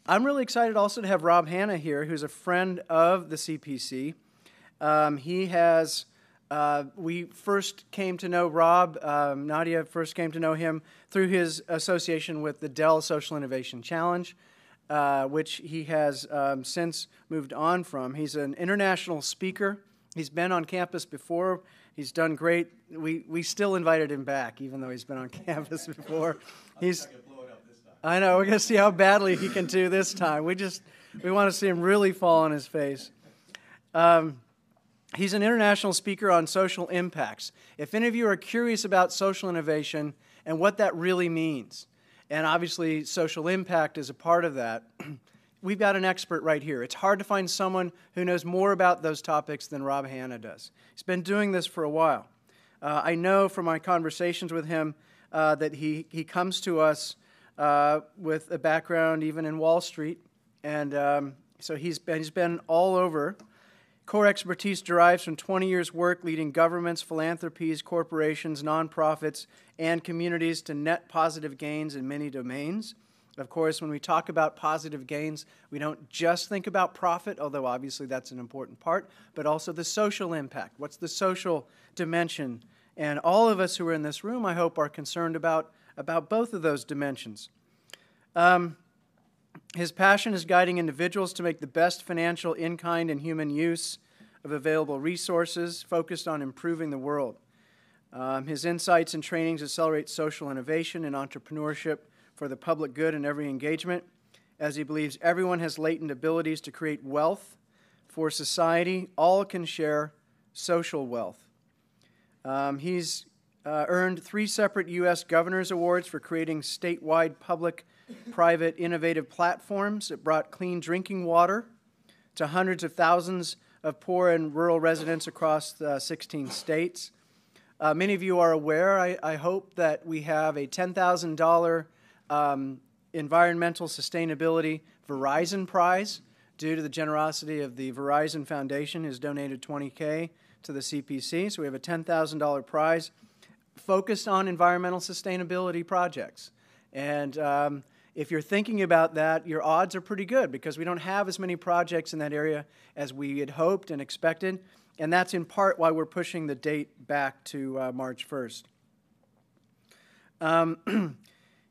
I'm really excited also to have Rob Hanna here, who's a friend of the CPC. We first came to know Rob, Nadia first came to know him through his association with the Dell Social Innovation Challenge, which he has since moved on from. He's an international speaker. He's been on campus before. He's done great. We still invited him back, even though he's been on campus before. I know, we're going to see how badly he can do this time. We want to see him really fall on his face. He's an international speaker on social impacts. If any of you are curious about social innovation and what that really means, and obviously social impact is a part of that, we've got an expert right here. It's hard to find someone who knows more about those topics than Rob Hanna does. He's been doing this for a while. I know from my conversations with him that he comes to us with a background even in Wall Street, and so he's been all over. Core expertise derives from 20 years' work leading governments, philanthropies, corporations, nonprofits, and communities to net positive gains in many domains. Of course, when we talk about positive gains, we don't just think about profit, although obviously that's an important part, but also the social impact. What's the social dimension? And all of us who are in this room, I hope, are concerned about both of those dimensions. His passion is guiding individuals to make the best financial, in-kind, and human use of available resources, focused on improving the world. His insights and trainings accelerate social innovation and entrepreneurship for the public good in every engagement, as he believes everyone has latent abilities to create wealth for society. All can share social wealth. He's earned 3 separate U.S. Governor's Awards for creating statewide public-private innovative platforms that brought clean drinking water to hundreds of thousands of poor and rural residents across the 16 states. Many of you are aware, I hope, that we have a $10,000 Environmental Sustainability Verizon Prize due to the generosity of the Verizon Foundation, who's donated $20K to the CPC. So we have a $10,000 prize focused on environmental sustainability projects. And if you're thinking about that, your odds are pretty good because we don't have as many projects in that area as we had hoped and expected. And that's in part why we're pushing the date back to March 1st.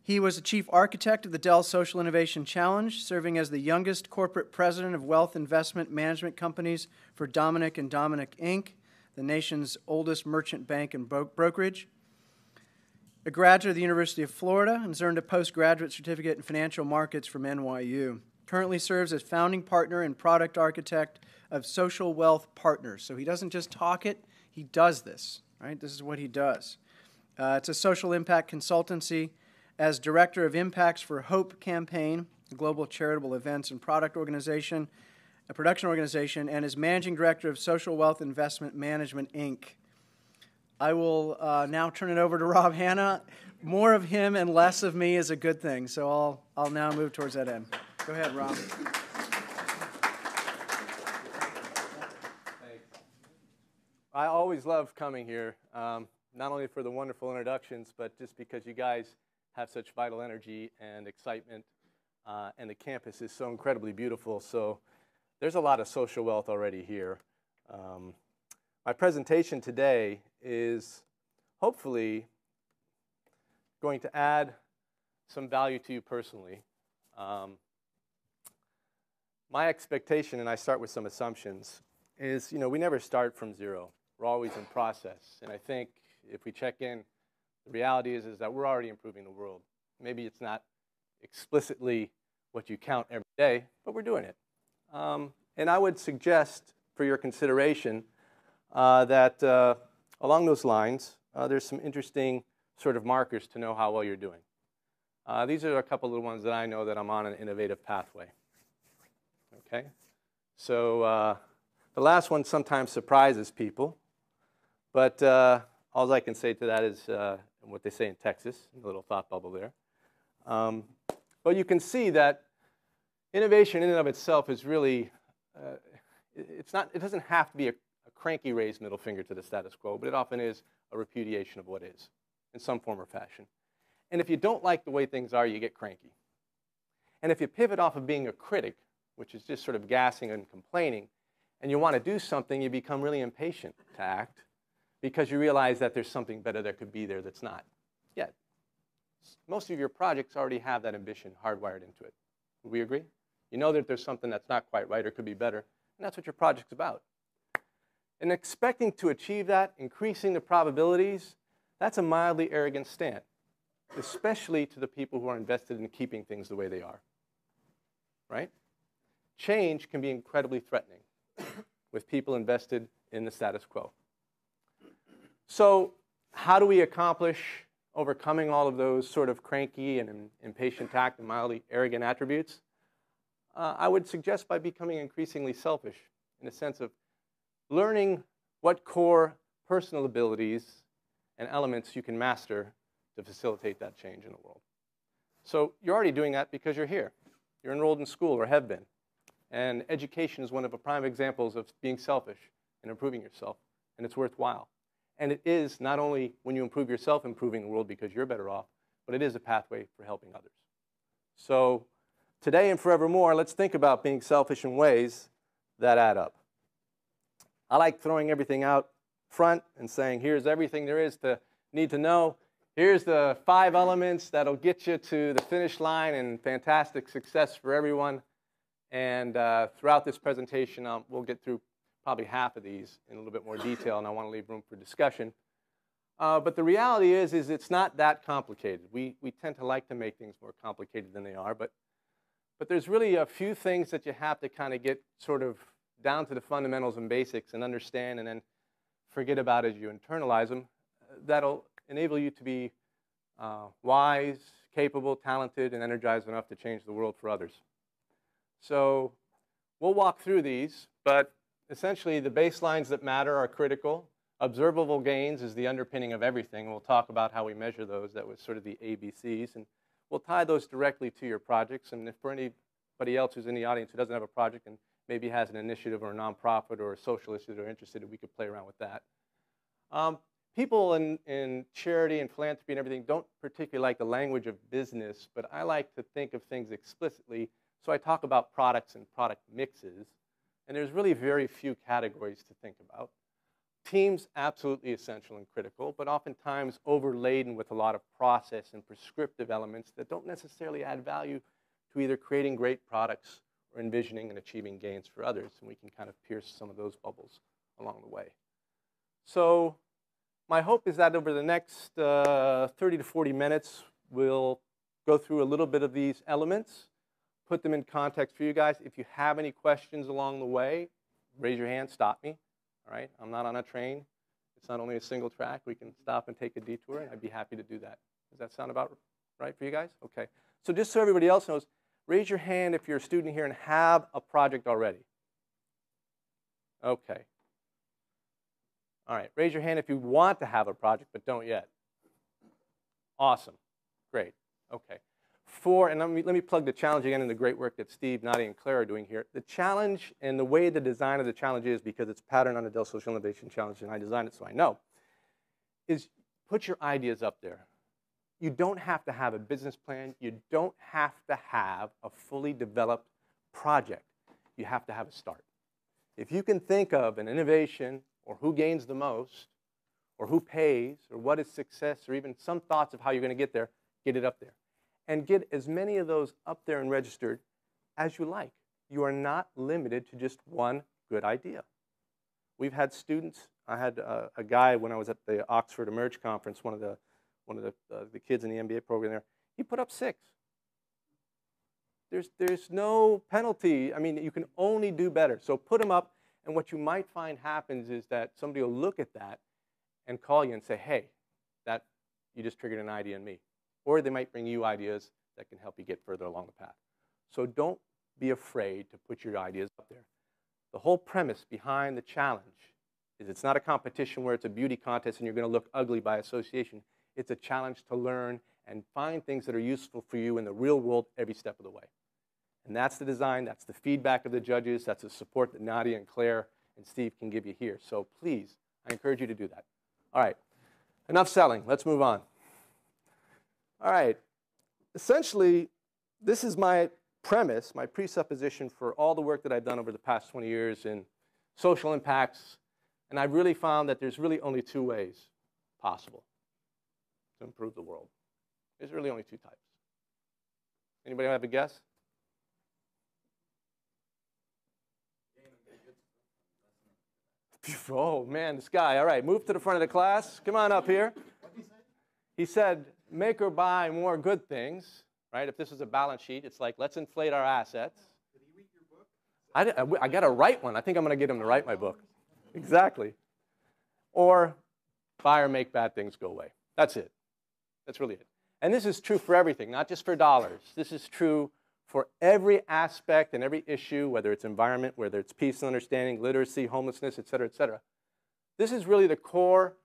He was the chief architect of the Dell Social Innovation Challenge, serving as the youngest corporate president of wealth investment management companies for Dominick & Dominick, Inc., the nation's oldest merchant bank and brokerage. A graduate of the University of Florida and has earned a postgraduate certificate in financial markets from NYU. Currently serves as founding partner and product architect of Social Wealth Partners. So he doesn't just talk it, he does this, right? This is what he does. It's a social impact consultancy. As director of Impacts for Hope campaign, a global charitable events and production organization, and as managing director of Social Wealth Investment Management, Inc. I will now turn it over to Rob Hanna. More of him and less of me is a good thing, so I'll now move towards that end. Go ahead, Rob. I always love coming here, not only for the wonderful introductions, but just because you guys have such vital energy and excitement, and the campus is so incredibly beautiful. So there's a lot of social wealth already here. My presentation today is hopefully going to add some value to you personally. My expectation, and I start with some assumptions, is we never start from zero. We're always in process. And I think if we check in, the reality is that we're already improving the world. Maybe it's not explicitly what you count every day, but we're doing it. And I would suggest for your consideration that along those lines, there's some interesting sort of markers to know how well you're doing. These are a couple of the ones that I know that I'm on an innovative pathway. Okay? So the last one sometimes surprises people, but all I can say to that is what they say in Texas, a little thought bubble there. But you can see that innovation in and of itself is really, it doesn't have to be a cranky raised middle finger to the status quo, but it often is a repudiation of what is in some form or fashion. And if you don't like the way things are, you get cranky. And if you pivot off of being a critic, which is just sort of gassing and complaining, and you want to do something, you become really impatient to act because you realize that there's something better that could be there that's not yet. Most of your projects already have that ambition hardwired into it. Would we agree? You know that there's something that's not quite right or could be better, and that's what your project's about. And expecting to achieve that, increasing the probabilities, that's a mildly arrogant stand, especially to the people who are invested in keeping things the way they are. Right? Change can be incredibly threatening with people invested in the status quo. So how do we accomplish overcoming all of those sort of cranky and impatient tact and mildly arrogant attributes? I would suggest by becoming increasingly selfish in the sense of learning what core personal abilities and elements you can master to facilitate that change in the world. So you're already doing that because you're here. You're enrolled in school or have been. And education is one of the prime examples of being selfish and improving yourself, and it's worthwhile. And it is not only when you improve yourself, improving the world because you're better off, but it is a pathway for helping others. So today and forevermore, let's think about being selfish in ways that add up. I like throwing everything out front and saying, here's everything there is to need to know. Here's the 5 elements that'll get you to the finish line and fantastic success for everyone. And throughout this presentation, we'll get through probably half of these in a little bit more detail, and I want to leave room for discussion. But the reality is it's not that complicated. We tend to like to make things more complicated than they are, but there's really a few things that you have to kind of get sort of down to the fundamentals and basics and understand and then forget about as you internalize them. That'll enable you to be wise, capable, talented, and energized enough to change the world for others. So we'll walk through these, but essentially the baselines that matter are critical. Observable gains is the underpinning of everything. We'll talk about how we measure those. That was sort of the ABCs. And we'll tie those directly to your projects. And if for anybody else who's in the audience who doesn't have a project and maybe has an initiative or a nonprofit or a social issue they're interested in, we could play around with that. People in charity and philanthropy and everything don't particularly like the language of business, but I like to think of things explicitly. So I talk about products and product mixes, and there's really very few categories to think about. Teams, absolutely essential and critical, but oftentimes overladen with a lot of process and prescriptive elements that don't necessarily add value to either creating great products or envisioning and achieving gains for others, and we can kind of pierce some of those bubbles along the way. So my hope is that over the next 30 to 40 minutes, we'll go through a little bit of these elements, put them in context for you guys. If you have any questions along the way, raise your hand, stop me. All right? I'm not on a train. It's not only a single track. We can stop and take a detour, and I'd be happy to do that. Does that sound about right for you guys? Okay. So just so everybody else knows, raise your hand if you're a student here and have a project already. Okay. All right. Raise your hand if you want to have a project but don't yet. Awesome. Great. Okay. And let me plug the challenge again and the great work that Steve, Nadia, and Claire are doing here. The challenge and the way the design of the challenge is, because it's patterned on the Dell Social Innovation Challenge, and I designed it so I know, is put your ideas up there. You don't have to have a business plan. You don't have to have a fully developed project. You have to have a start. If you can think of an innovation or who gains the most or who pays or what is success or even some thoughts of how you're going to get there, get it up there. And get as many of those up there and registered as you like. You are not limited to just one good idea. We've had students. I had a guy when I was at the Oxford Emerge conference, one of the kids in the MBA program there. He put up 6. There's no penalty. I mean, you can only do better. So put them up, and what you might find happens is that somebody will look at that and call you and say, hey, that you just triggered an idea in me. Or they might bring you ideas that can help you get further along the path. So don't be afraid to put your ideas up there. The whole premise behind the challenge is it's not a competition where it's a beauty contest and you're going to look ugly by association. It's a challenge to learn and find things that are useful for you in the real world every step of the way. And that's the design, that's the feedback of the judges, that's the support that Nadia and Claire and Steve can give you here. So please, I encourage you to do that. All right, enough selling. Let's move on. All right, essentially, this is my premise, my presupposition for all the work that I've done over the past 20 years in social impacts, and I've really found that there's really only two ways possible to improve the world. There's really only two types. Anybody have a guess? Oh, man, this guy. All right, move to the front of the class. Come on up here. What did he say? He said, make or buy more good things, right? If this is a balance sheet, it's like, let's inflate our assets. Did he read your book? I got to write one. I think I'm going to get him to write my book. Exactly. Or buy or make bad things go away. That's it. That's really it. And this is true for everything, not just for dollars. This is true for every aspect and every issue, whether it's environment, whether it's peace and understanding, literacy, homelessness, et cetera, et cetera. This is really the core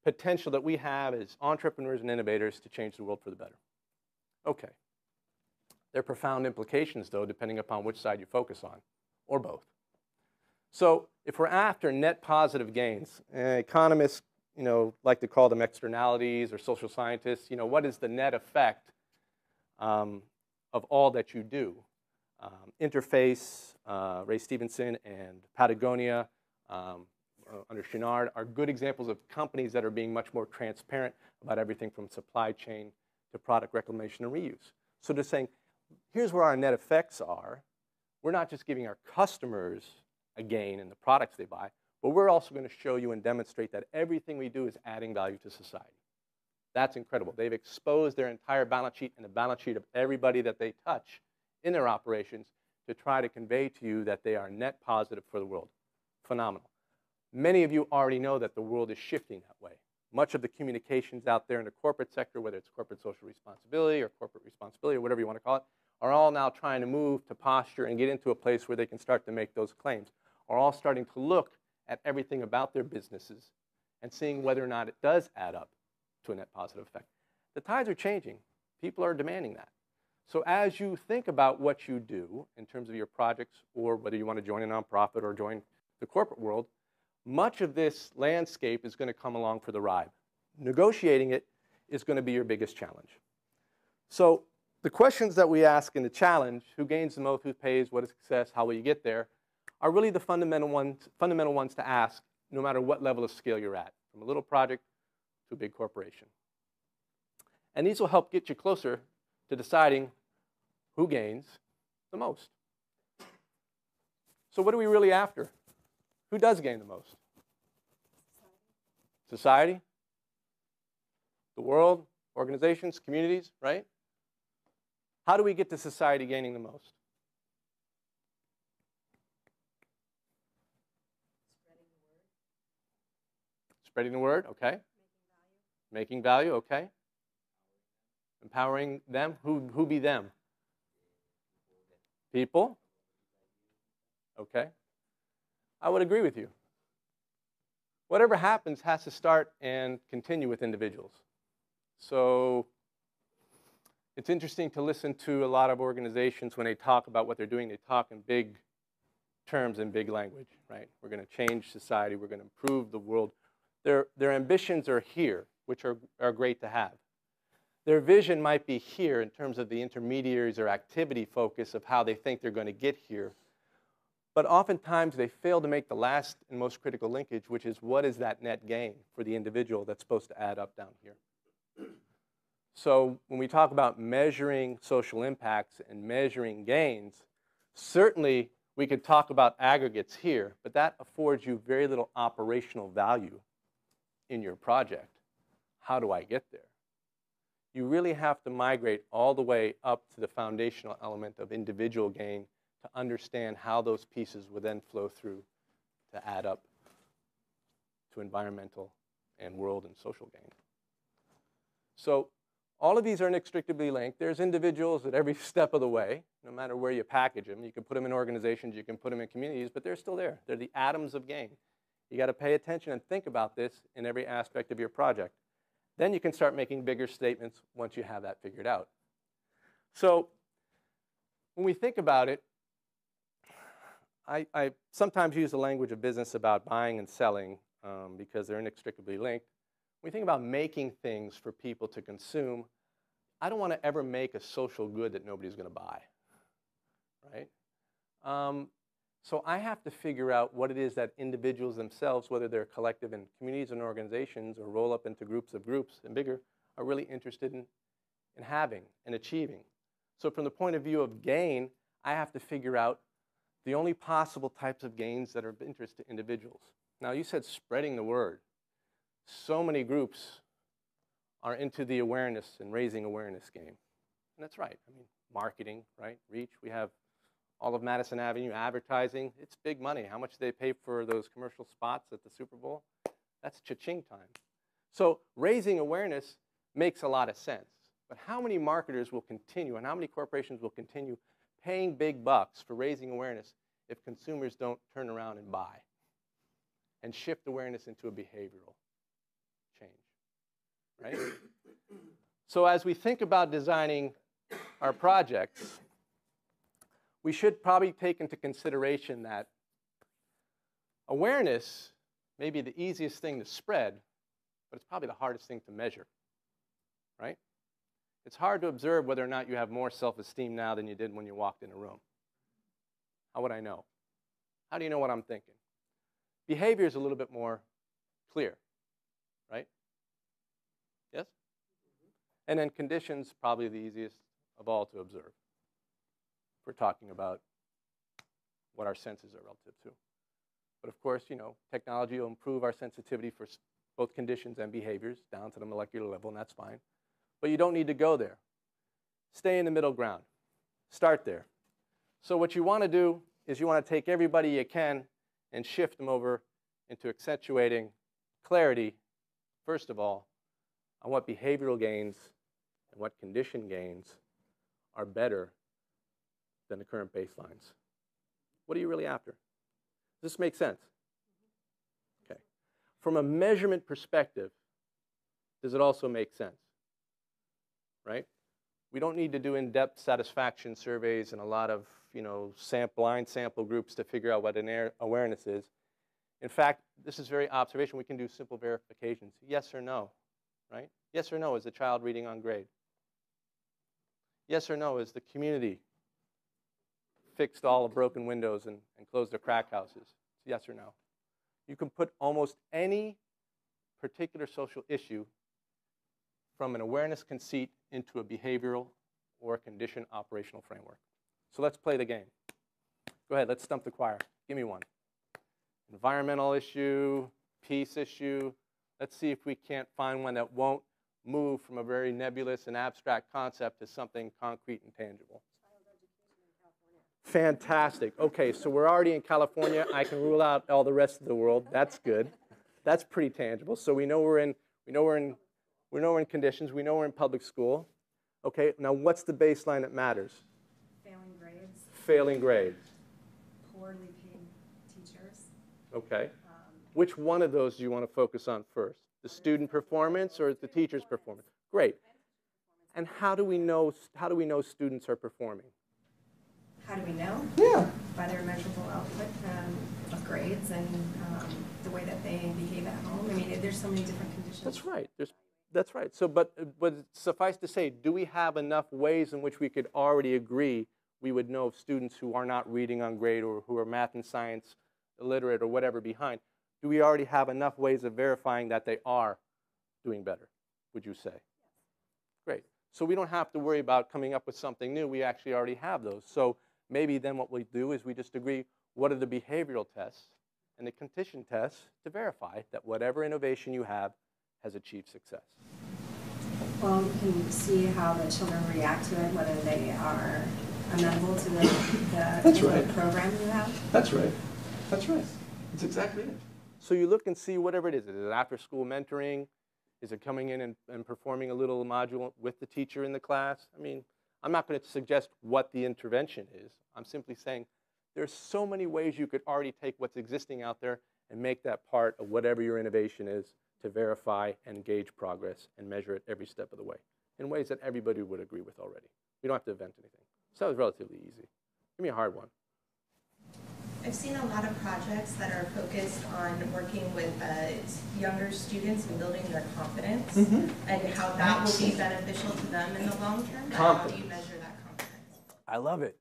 potential that we have as entrepreneurs and innovators to change the world for the better. Okay. There are profound implications, though, depending upon which side you focus on, or both. So if we're after net positive gains, economists like to call them externalities, or social scientists, what is the net effect of all that you do? Interface, Ray Stevenson, and Patagonia under Chenard are good examples of companies that are being much more transparent about everything from supply chain to product reclamation and reuse. So they're saying, here's where our net effects are. We're not just giving our customers a gain in the products they buy, but we're also going to show you and demonstrate that everything we do is adding value to society. That's incredible. They've exposed their entire balance sheet and the balance sheet of everybody that they touch in their operations to try to convey to you that they are net positive for the world. Phenomenal. Many of you already know that the world is shifting that way. Much of the communications out there in the corporate sector, whether it's corporate social responsibility or corporate responsibility or whatever you want to call it, are all now trying to move to posture and get into a place where they can start to make those claims, are all starting to look at everything about their businesses and seeing whether or not it does add up to a net positive effect. The tides are changing. People are demanding that. So as you think about what you do in terms of your projects, or whether you want to join a nonprofit or join the corporate world, much of this landscape is going to come along for the ride. Negotiating it is going to be your biggest challenge. So the questions that we ask in the challenge, who gains the most, who pays, what is success, how will you get there, are really the fundamental ones to ask no matter what level of scale you're at, from a little project to a big corporation. And these will help get you closer to deciding who gains the most. So what are we really after? Who does gain the most? Society? The world? Organizations? Communities? Right? How do we get to society gaining the most? Spreading the word, okay. Making value, okay. Empowering them, who be them? People? Okay. I would agree with you. Whatever happens has to start and continue with individuals. So it's interesting to listen to a lot of organizations when they talk about what they're doing. They talk in big terms and big language, right? We're going to change society. We're going to improve the world. Their ambitions are here, which are great to have. Their vision might be here in terms of the intermediaries or activity focus of how they think they're going to get here. But oftentimes they fail to make the last and most critical linkage, which is what is that net gain for the individual that's supposed to add up down here. So when we talk about measuring social impacts and measuring gains, certainly we could talk about aggregates here, but that affords you very little operational value in your project. How do I get there? You really have to migrate all the way up to the foundational element of individual gain to understand how those pieces would then flow through to add up to environmental and world and social gain. So all of these are inextricably linked. There's individuals at every step of the way, no matter where you package them. You can put them in organizations, you can put them in communities, but they're still there. They're the atoms of gain. You got to pay attention and think about this in every aspect of your project. Then you can start making bigger statements once you have that figured out. So when we think about it, I sometimes use the language of business about buying and selling because they're inextricably linked. When we think about making things for people to consume, I don't want to ever make a social good that nobody's going to buy. right? So I have to figure out what it is that individuals themselves, whether they're collective in communities and organizations or roll up into groups of groups and bigger, are really interested in having and achieving. So from the point of view of gain, I have to figure out the only possible types of gains that are of interest to individuals. Now, you said spreading the word. So many groups are into the awareness and raising awareness game. And that's right. I mean, marketing, right? Reach. We have all of Madison Avenue advertising. It's big money. How much do they pay for those commercial spots at the Super Bowl? That's cha-ching time. So raising awareness makes a lot of sense. But how many marketers will continue and how many corporations will continue paying big bucks for raising awareness if consumers don't turn around and buy and shift awareness into a behavioral change, right? So as we think about designing our projects, we should probably take into consideration that awareness may be the easiest thing to spread, but it's probably the hardest thing to measure, right? It's hard to observe whether or not you have more self-esteem now than you did when you walked in a room. How would I know? How do you know what I'm thinking? Behavior is a little bit more clear, right? Yes? And then conditions, probably the easiest of all to observe. We're talking about what our senses are relative to. But of course, you know, technology will improve our sensitivity for both conditions and behaviors down to the molecular level, and that's fine. But you don't need to go there. Stay in the middle ground. Start there. So what you want to do is you want to take everybody you can and shift them over into accentuating clarity, first of all, on what behavioral gains and what condition gains are better than the current baselines. What are you really after? Does this make sense? Okay. From a measurement perspective, does it also make sense? Right? We don't need to do in-depth satisfaction surveys and a lot of, you know, blind sample groups to figure out what an awareness is. In fact, this is very observational. We can do simple verifications. Yes or no, right? Yes or no, is the child reading on grade? Yes or no, is the community fixed all the broken windows and closed the crack houses? Yes or no. You can put almost any particular social issue from an awareness conceit into a behavioral or a condition operational framework. So let's play the game. Go ahead, let's stump the choir. Give me one. Environmental issue, peace issue. Let's see if we can't find one that won't move from a very nebulous and abstract concept to something concrete and tangible. Fantastic. Okay, so we're already in California. I can rule out all the rest of the world. That's good. That's pretty tangible. So we know we're in conditions. We know we're in public school. Okay, now what's the baseline that matters? Failing grades. Failing grades. Poorly paid teachers. Okay. Which one of those do you want to focus on first? The student performance or the teacher's performance? Great. And how do we know students are performing? How do we know? Yeah. By their measurable output of grades and the way that they behave at home. I mean, there's so many different conditions. That's right. That's right. So, but suffice to say, do we have enough ways in which we could already agree we would know of students who are not reading on grade or who are math and science illiterate or whatever behind? Do we already have enough ways of verifying that they are doing better, would you say? Yes. Great. So we don't have to worry about coming up with something new. We actually already have those. So maybe then what we do is we just agree what are the behavioral tests and the condition tests to verify that whatever innovation you have has achieved success. Well, you can see how the children react to it, whether they are amenable to the program you have. That's right. That's right. That's exactly it. So you look and see whatever it is. Is it after-school mentoring? Is it coming in and performing a little module with the teacher in the class? I mean, I'm not going to suggest what the intervention is. I'm simply saying there's so many ways you could already take what's existing out there and make that part of whatever your innovation is to verify and gauge progress and measure it every step of the way in ways that everybody would agree with already. We don't have to invent anything. So that was relatively easy. Give me a hard one. I've seen a lot of projects that are focused on working with younger students and building their confidence and how that will be beneficial to them in the long term. How do you measure that confidence? I love it.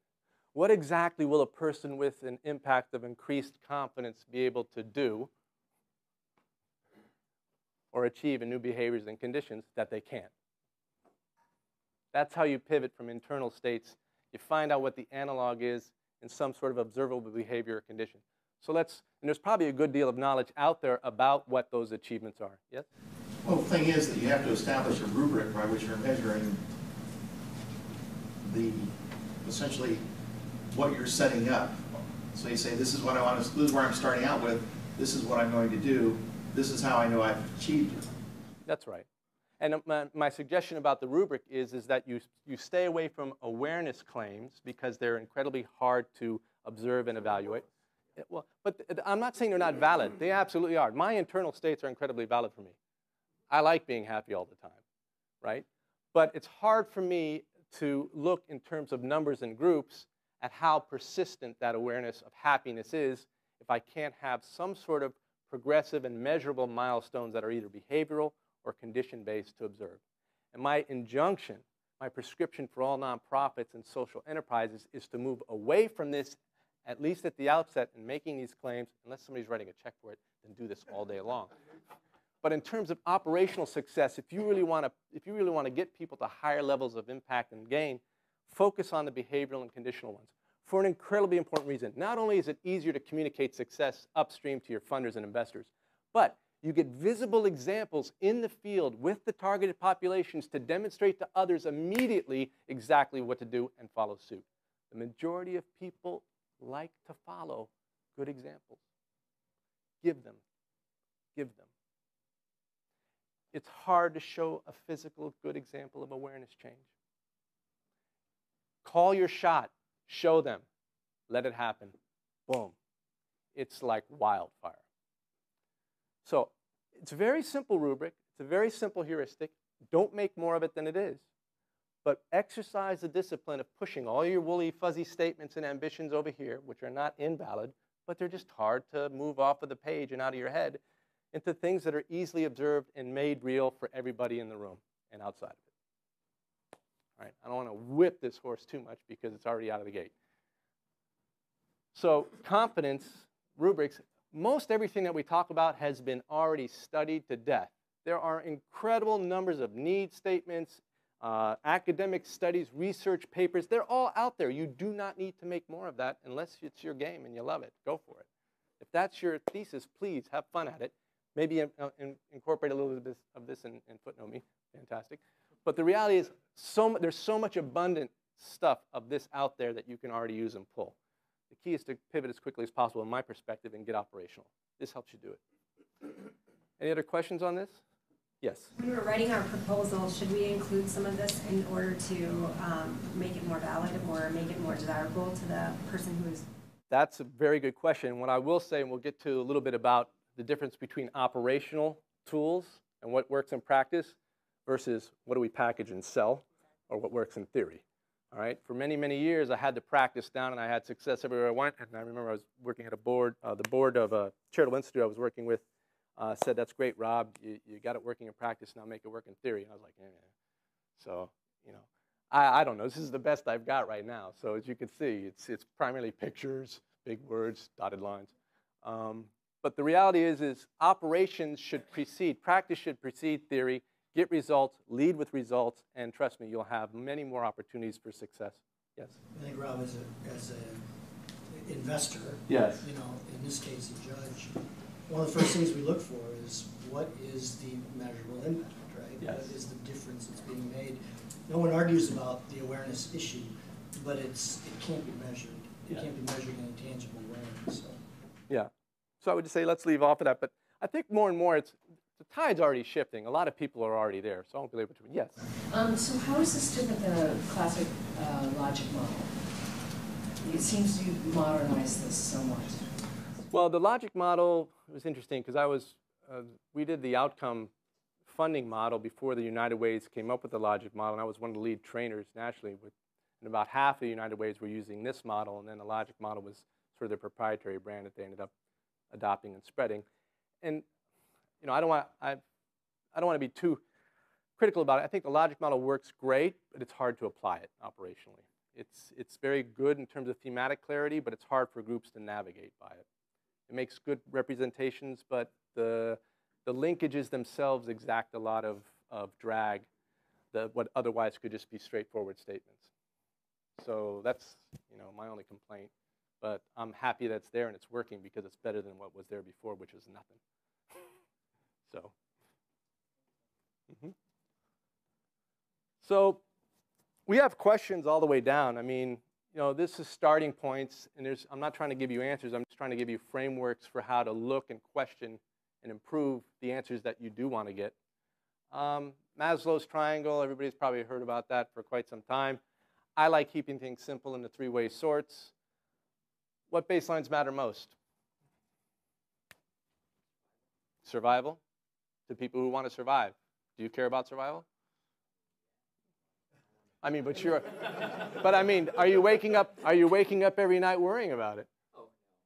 What exactly will a person with an impact of increased confidence be able to do or achieve in new behaviors and conditions that they can't? That's how you pivot from internal states. You find out what the analog is in some sort of observable behavior or condition. So and there's probably a good deal of knowledge out there about what those achievements are. Yes? Well, the thing is that you have to establish a rubric by which you're measuring essentially what you're setting up. So you say, this is what I want to, this is where I'm starting out with, this is what I'm going to do, this is how I know I've achieved it. That's right. And my suggestion about the rubric is that you stay away from awareness claims because they're incredibly hard to observe and evaluate. Well, but I'm not saying they're not valid. They absolutely are. My internal states are incredibly valid for me. I like being happy all the time, right? But it's hard for me to look in terms of numbers and groups at how persistent that awareness of happiness is if I can't have some sort of progressive and measurable milestones that are either behavioral or condition-based to observe. And my injunction, my prescription for all nonprofits and social enterprises is to move away from this, at least at the outset, in making these claims, unless somebody's writing a check for it, then do this all day long. But in terms of operational success, if you really want to get people to higher levels of impact and gain, focus on the behavioral and conditional ones for an incredibly important reason. Not only is it easier to communicate success upstream to your funders and investors, but you get visible examples in the field with the targeted populations to demonstrate to others immediately exactly what to do and follow suit. The majority of people like to follow good examples. Give them. Give them. It's hard to show a physical good example of awareness change. Call your shot. Show them. Let it happen. Boom. It's like wildfire. So it's a very simple rubric. It's a very simple heuristic. Don't make more of it than it is. But exercise the discipline of pushing all your woolly, fuzzy statements and ambitions over here, which are not invalid, but they're just hard to move off of the page and out of your head, into things that are easily observed and made real for everybody in the room and outside of it. All right, I don't want to whip this horse too much because it's already out of the gate. So confidence rubrics, most everything that we talk about has been already studied to death. There are incredible numbers of need statements, academic studies, research papers. They're all out there. You do not need to make more of that unless it's your game and you love it. Go for it. If that's your thesis, please have fun at it. Maybe incorporate a little bit of this and footnote me. Fantastic. But the reality is there's so much abundant stuff of this out there that you can already use and pull. The key is to pivot as quickly as possible, in my perspective, and get operational. This helps you do it. Any other questions on this? Yes? When we're writing our proposal, should we include some of this in order to make it more valid or make it more desirable to the person who is? That's a very good question. What I will say, and we'll get to a little bit about the difference between operational tools and what works in practice versus what do we package and sell, or what works in theory. All right? For many, many years, I had to practice down, and I had success everywhere I went. And I remember I was working at a board, the board of a charitable institute I was working with said, "That's great, Rob. You got it working in practice. Now make it work in theory." And I was like, "Yeah." So, you know, I don't know. This is the best I've got right now. So as you can see, it's primarily pictures, big words, dotted lines. But the reality is operations should precede, practice should precede theory. Get results, lead with results, and trust me, you'll have many more opportunities for success. Yes? I think, Rob, as an investor, yes, you know, in this case, a judge, one of the first things we look for is what is the measurable impact, right? Yes. What is the difference that's being made? No one argues about the awareness issue, but it can't be measured. It can't be measured in a tangible way. So. Yeah. So I would just say let's leave off of that. But I think more and more the tide's already shifting. A lot of people are already there. So I won't be able to. Yes? So how is this different than a classic logic model? It seems to modernize this somewhat. Well, the logic model was interesting because we did the outcome funding model before the United Ways came up with the logic model, and I was one of the lead trainers nationally. And about half of the United Ways were using this model, and then the logic model was sort of their proprietary brand that they ended up adopting and spreading. And you know, I don't want to be too critical about it. I think the logic model works great, but it's hard to apply it operationally. It's very good in terms of thematic clarity, but it's hard for groups to navigate by it. It makes good representations, but the linkages themselves exact a lot of drag that what otherwise could just be straightforward statements. So that's, you know, my only complaint. But I'm happy that it's there and it's working because it's better than what was there before, which was nothing. So. So we have questions all the way down. I mean, you know, this is starting points, and I'm not trying to give you answers. I'm just trying to give you frameworks for how to look and question and improve the answers that you do want to get. Maslow's triangle, everybody's probably heard about that for quite some time. I like keeping things simple in the three-way sorts. What baselines matter most? Survival, to people who want to survive. Do you care about survival? I mean, but I mean, are you waking up every night worrying about it?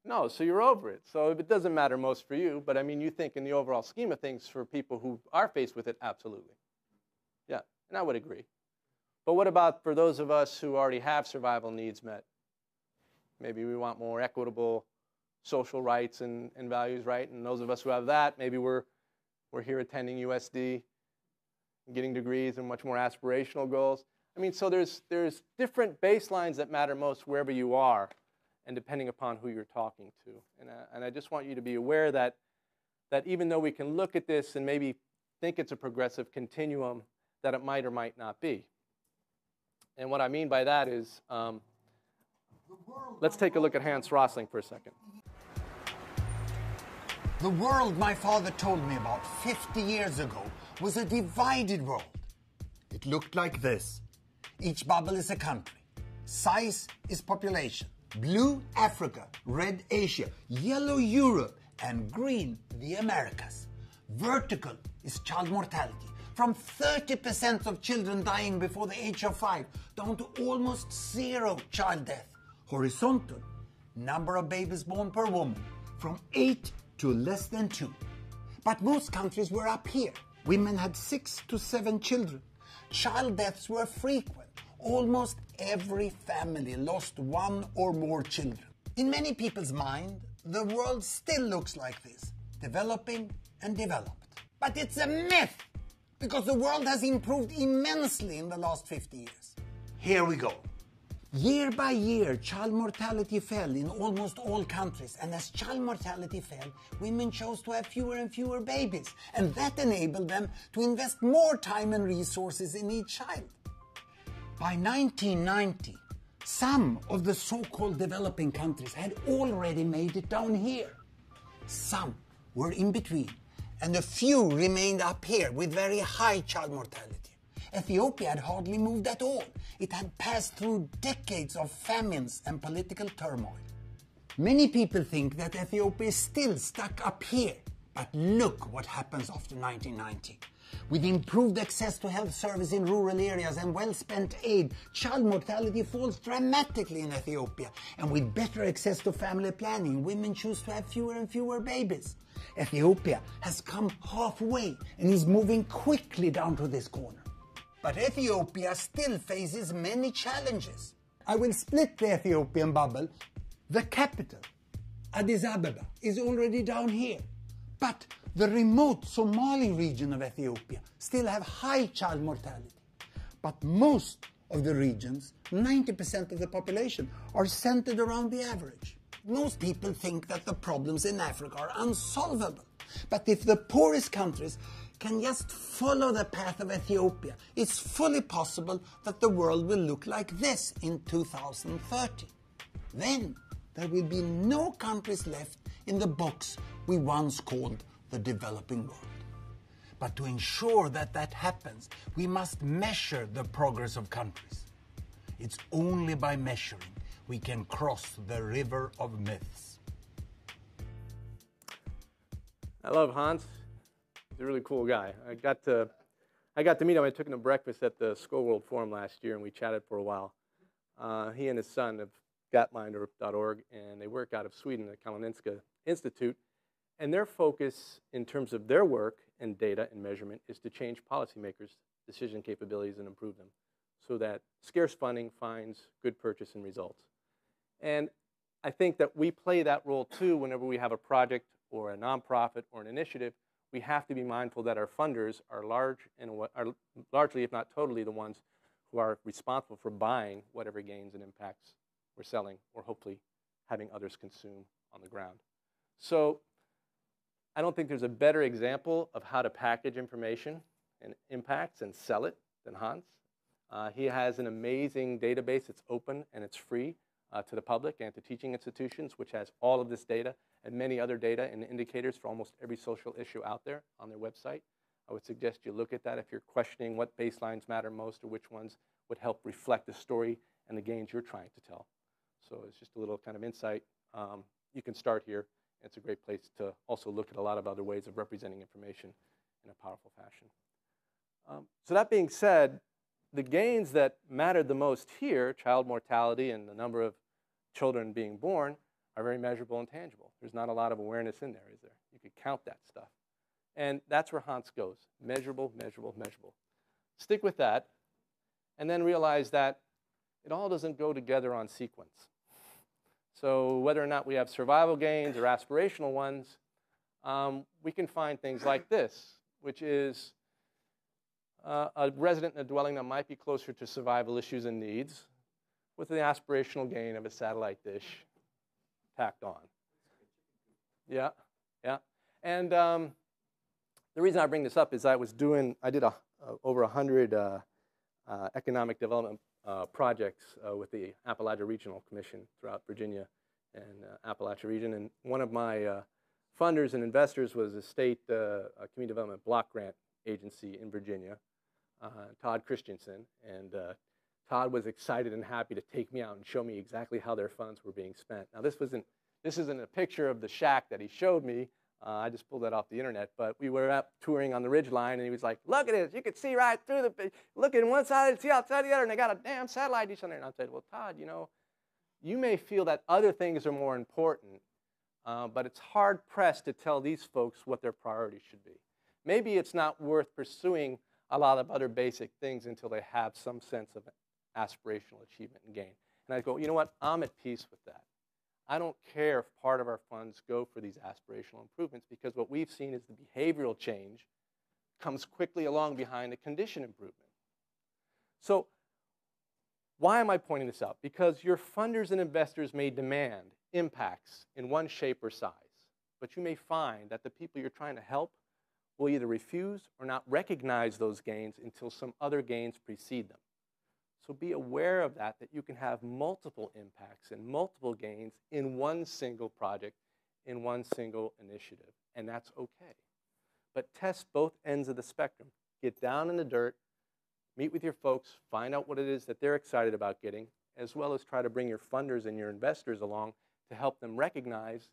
No, so you're over it. So if it doesn't matter most for you, but I mean, you think in the overall scheme of things for people who are faced with it, absolutely. Yeah, and I would agree. But what about for those of us who already have survival needs met? Maybe we want more equitable social rights and values, right? And those of us who have that, maybe we're here attending USD, getting degrees and much more aspirational goals. I mean, so there's different baselines that matter most wherever you are, and depending upon who you're talking to. And I just want you to be aware that even though we can look at this and maybe think it's a progressive continuum, that it might or might not be. And what I mean by that is, let's take a look at Hans Rosling for a second. The world my father told me about 50 years ago was a divided world. It looked like this. Each bubble is a country. Size is population. Blue, Africa. Red, Asia. Yellow, Europe. And green, the Americas. Vertical is child mortality. From 30% of children dying before the age of 5 down to almost 0 child death. Horizontal, number of babies born per woman. From 8 to less than 2. But most countries were up here. Women had 6 to 7 children. Child deaths were frequent. Almost every family lost 1 or more children. In many people's mind, the world still looks like this, developing and developed. But it's a myth, because the world has improved immensely in the last 50 years. Here we go. Year by year, child mortality fell in almost all countries, and as child mortality fell, women chose to have fewer and fewer babies, and that enabled them to invest more time and resources in each child. By 1990, some of the so-called developing countries had already made it down here. Some were in between, and a few remained up here with very high child mortality. Ethiopia had hardly moved at all. It had passed through decades of famines and political turmoil. Many people think that Ethiopia is still stuck up here. But look what happens after 1990. With improved access to health service in rural areas and well-spent aid, child mortality falls dramatically in Ethiopia. And with better access to family planning, women choose to have fewer and fewer babies. Ethiopia has come halfway and is moving quickly down to this corner. But Ethiopia still faces many challenges. I will split the Ethiopian bubble. The capital, Addis Ababa, is already down here. But the remote Somali region of Ethiopia still have high child mortality. But most of the regions, 90% of the population, are centered around the average. Most people think that the problems in Africa are unsolvable. But if the poorest countries can just follow the path of Ethiopia, it's fully possible that the world will look like this in 2030. Then there will be no countries left in the box we once called the developing world. But to ensure that that happens, we must measure the progress of countries. It's only by measuring we can cross the river of myths. I love Hans. He's a really cool guy. I got to meet him. I took him to breakfast at the School World Forum last year, and we chatted for a while. He and his son have Gapminder.org, and they work out of Sweden at Karolinska Institute. And their focus in terms of their work and data and measurement is to change policymakers' decision capabilities and improve them. so that scarce funding finds good purchase and results. And I think that we play that role too whenever we have a project or a nonprofit or an initiative. We have to be mindful that our funders are largely, if not totally, the ones who are responsible for buying whatever gains and impacts we're selling or hopefully having others consume on the ground. So I don't think there's a better example of how to package information and impacts and sell it than Hans. He has an amazing database. It's open and it's free to the public and to teaching institutions, which has all of this data and many other data and indicators for almost every social issue out there on their website. I would suggest you look at that if you're questioning what baselines matter most or which ones would help reflect the story and the gains you're trying to tell. So it's just a little kind of insight. You can start here. It's a great place to also look at a lot of other ways of representing information in a powerful fashion. So that being said, the gains that mattered the most here, child mortality and the number of children being born, are very measurable and tangible. There's not a lot of awareness in there, is there? You could count that stuff. And that's where Hans goes. Measurable, measurable, measurable. Stick with that, and then realize that it all doesn't go together on sequence. So whether or not we have survival gains or aspirational ones, we can find things like this, which is a resident in a dwelling that might be closer to survival issues and needs with the aspirational gain of a satellite dish tacked on. Yeah, yeah. And the reason I bring this up is I did over 100 economic development projects with the Appalachia Regional Commission throughout Virginia and Appalachia region. And one of my funders and investors was a state community development block grant agency in Virginia, Todd Christensen. And Todd was excited and happy to take me out and show me exactly how their funds were being spent. Now, this isn't a picture of the shack that he showed me. I just pulled that off the internet, but we were up touring on the ridgeline, and he was like, look at this, you can see right through look at one side and see outside the other, and they got a damn satellite dish on there. And I said, well, Todd, you may feel that other things are more important, but it's hard-pressed to tell these folks what their priorities should be. Maybe it's not worth pursuing a lot of other basic things until they have some sense of aspirational achievement and gain. And I go, you know what, I'm at peace with that. I don't care if part of our funds go for these aspirational improvements, because what we've seen is the behavioral change comes quickly along behind the condition improvement. So why am I pointing this out? Because your funders and investors may demand impacts in one shape or size, but you may find that the people you're trying to help will either refuse or not recognize those gains until some other gains precede them. So be aware of that you can have multiple impacts and multiple gains in one single project, in one single initiative, and that's okay. But test both ends of the spectrum. Get down in the dirt, meet with your folks, find out what it is that they're excited about getting, as well as try to bring your funders and your investors along to help them recognize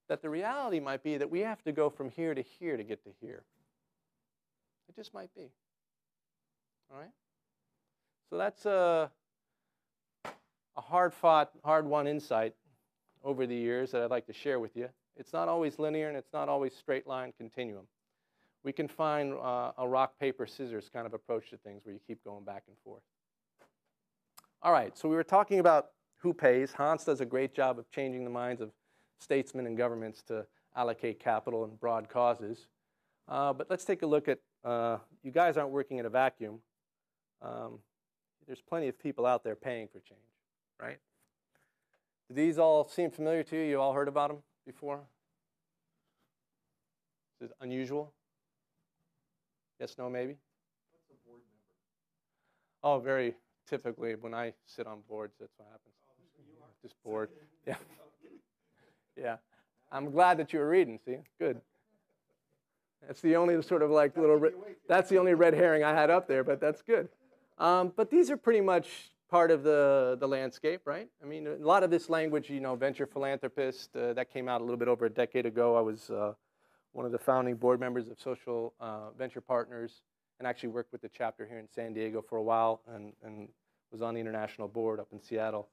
that the reality might be that we have to go from here to here to get to here. It just might be. All right? So that's a hard-fought, hard-won insight over the years that I'd like to share with you. It's not always linear, and it's not always straight-line continuum. We can find a rock, paper, scissors kind of approach to things where you keep going back and forth. All right, so we were talking about who pays. Hans does a great job of changing the minds of statesmen and governments to allocate capital in broad causes. But let's take a look at, you guys aren't working in a vacuum. There's plenty of people out there paying for change, right? Do these all seem familiar to you? You all heard about them before? Is it unusual? Yes, no, maybe? What's a board member? Oh, very typically when I sit on boards, that's what happens. Oh, you are. Just bored. Yeah. Yeah. I'm glad that you were reading, see? Good. That's the only sort of like little, that's the only red herring I had up there, but that's good. But these are pretty much part of the landscape, right? I mean, a lot of this language, venture philanthropist, that came out a little bit over a decade ago. I was one of the founding board members of Social Venture Partners, and actually worked with the chapter here in San Diego for a while, and was on the international board up in Seattle.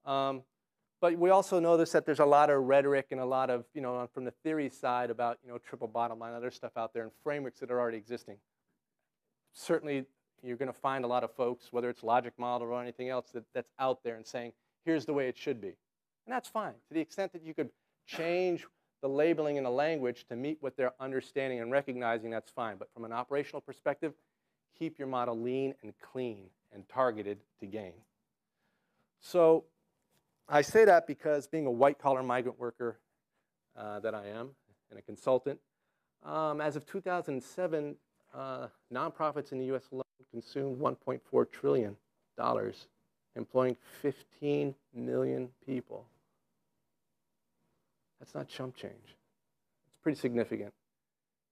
But we also notice that there's a lot of rhetoric and a lot of, from the theory side about, triple bottom line, other stuff out there, and frameworks that are already existing. Certainly, you're going to find a lot of folks, whether it's logic model or anything else, that's out there and saying, here's the way it should be. And that's fine. To the extent that you could change the labeling in the language to meet what they're understanding and recognizing, that's fine. But from an operational perspective, keep your model lean and clean and targeted to gain. So I say that because being a white-collar migrant worker that I am and a consultant, as of 2007, nonprofits in the U.S. alone consumed $1.4 trillion, employing 15 million people. That's not chump change. It's pretty significant.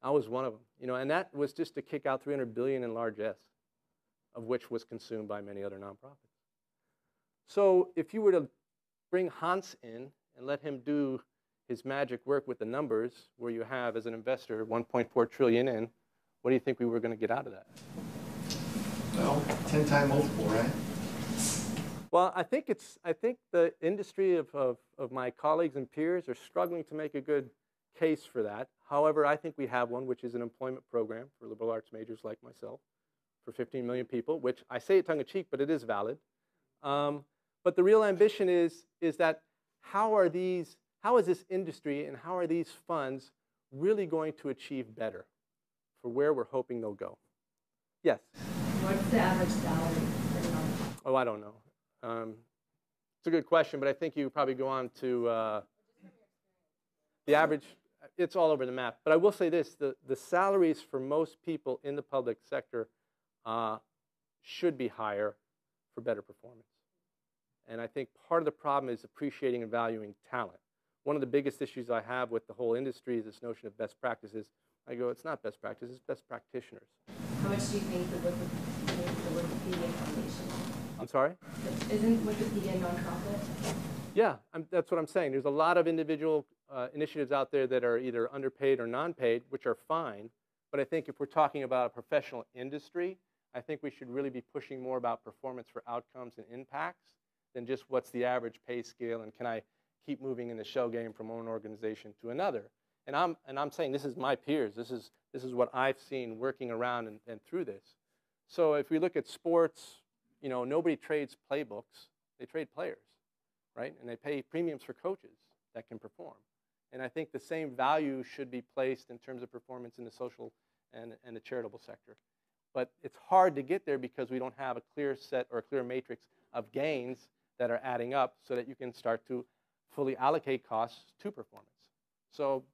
I was one of them, you know, and that was just to kick out $300 billion in largesse, of which was consumed by many other nonprofits. So if you were to bring Hans in and let him do his magic work with the numbers, where you have, as an investor, 1.4 trillion in, what do you think we were going to get out of that? Well, 10-time multiple, right? Well, I think the industry of my colleagues and peers are struggling to make a good case for that. However, I think we have one, which is an employment program for liberal arts majors like myself for 15 million people, which I say it tongue-in-cheek, but it is valid. But the real ambition is that how is this industry and how are these funds really going to achieve better for where we're hoping they'll go? Yes? What's the average salary per month? Oh, I don't know. It's a good question, but I think you probably go on to the average. It's all over the map. But I will say this, the salaries for most people in the public sector should be higher for better performance. And I think part of the problem is appreciating and valuing talent. One of the biggest issues I have with the whole industry is this notion of best practices. I go, it's not best practices, it's best practitioners. How much do you think the Wikipedia Foundation? I'm sorry? Isn't Wikipedia nonprofit? Yeah, that's what I'm saying. There's a lot of individual initiatives out there that are either underpaid or non-paid, which are fine. But I think if we're talking about a professional industry, I think we should really be pushing more about performance for outcomes and impacts than just what's the average pay scale and can I keep moving in the shell game from one organization to another. And I'm saying this is my peers. This is what I've seen working around and through this. So if we look at sports, you know, nobody trades playbooks. They trade players, right? And they pay premiums for coaches that can perform. And I think the same value should be placed in terms of performance in the social and the charitable sector. But it's hard to get there because we don't have a clear set or a clear matrix of gains that are adding up so that you can start to fully allocate costs to performance. So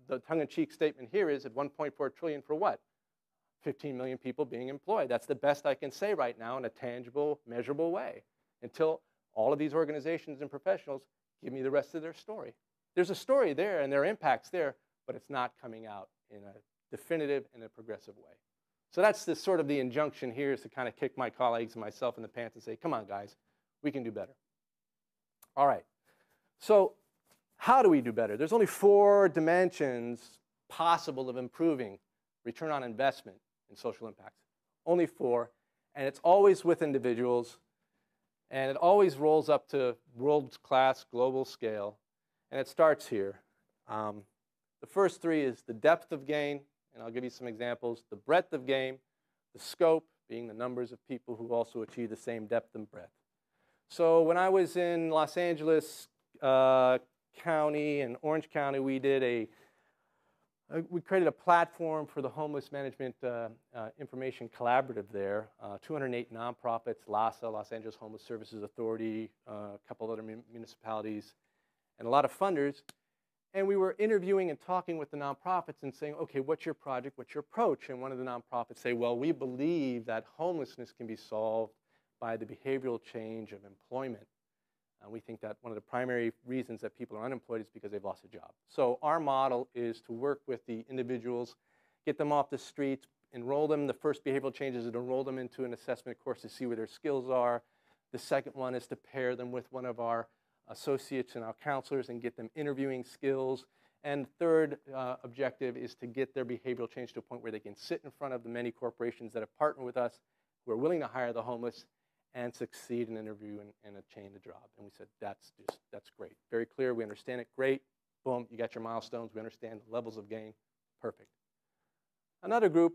the tongue-in-cheek statement here is at 1.4 trillion for what? 15 million people being employed. That's the best I can say right now in a tangible, measurable way until all of these organizations and professionals give me the rest of their story. There's a story there and there are impacts there, but it's not coming out in a definitive and a progressive way. So that's the sort of the injunction here, is to kind of kick my colleagues and myself in the pants and say, come on, guys, we can do better. All right. So how do we do better? There's only 4 dimensions possible of improving return on investment in social impacts. Only 4. And it's always with individuals. And it always rolls up to world-class global scale. And it starts here. The first 3 is the depth of gain. And I'll give you some examples. The breadth of gain. The scope, being the numbers of people who also achieve the same depth and breadth. So when I was in Los Angeles County and Orange County, we created a platform for the homeless management information collaborative there. 208 nonprofits, LAHSA, Los Angeles Homeless Services Authority, a couple other municipalities, and a lot of funders. And we were interviewing and talking with the nonprofits and saying, okay, what's your project, what's your approach? And one of the nonprofits say, well, we believe that homelessness can be solved by the behavioral change of employment. We think that one of the primary reasons that people are unemployed is because they've lost a job. So our model is to work with the individuals, get them off the streets, enroll them. The first behavioral change is to enroll them into an assessment course to see where their skills are. The second one is to pair them with one of our associates and our counselors and get them interviewing skills. And third objective is to get their behavioral change to a point where they can sit in front of the many corporations that have partnered with us who are willing to hire the homeless and succeed in an interview and attain the job. And we said, that's great. Very clear, we understand it, great. Boom, you got your milestones, we understand the levels of gain, perfect. Another group,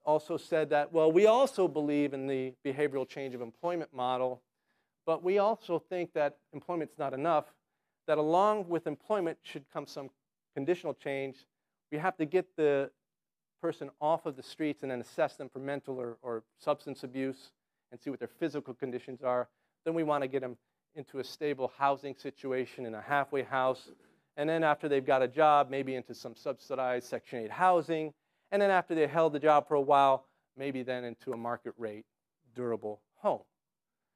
also said that, well, we also believe in the behavioral change of employment model, but we also think that employment's not enough, that along with employment should come some conditional change. We have to get the person off of the streets and then assess them for mental or substance abuse and see what their physical conditions are. Then we want to get them into a stable housing situation in a halfway house. And then after they've got a job, maybe into some subsidized Section 8 housing. And then after they held the job for a while, maybe then into a market rate, durable home.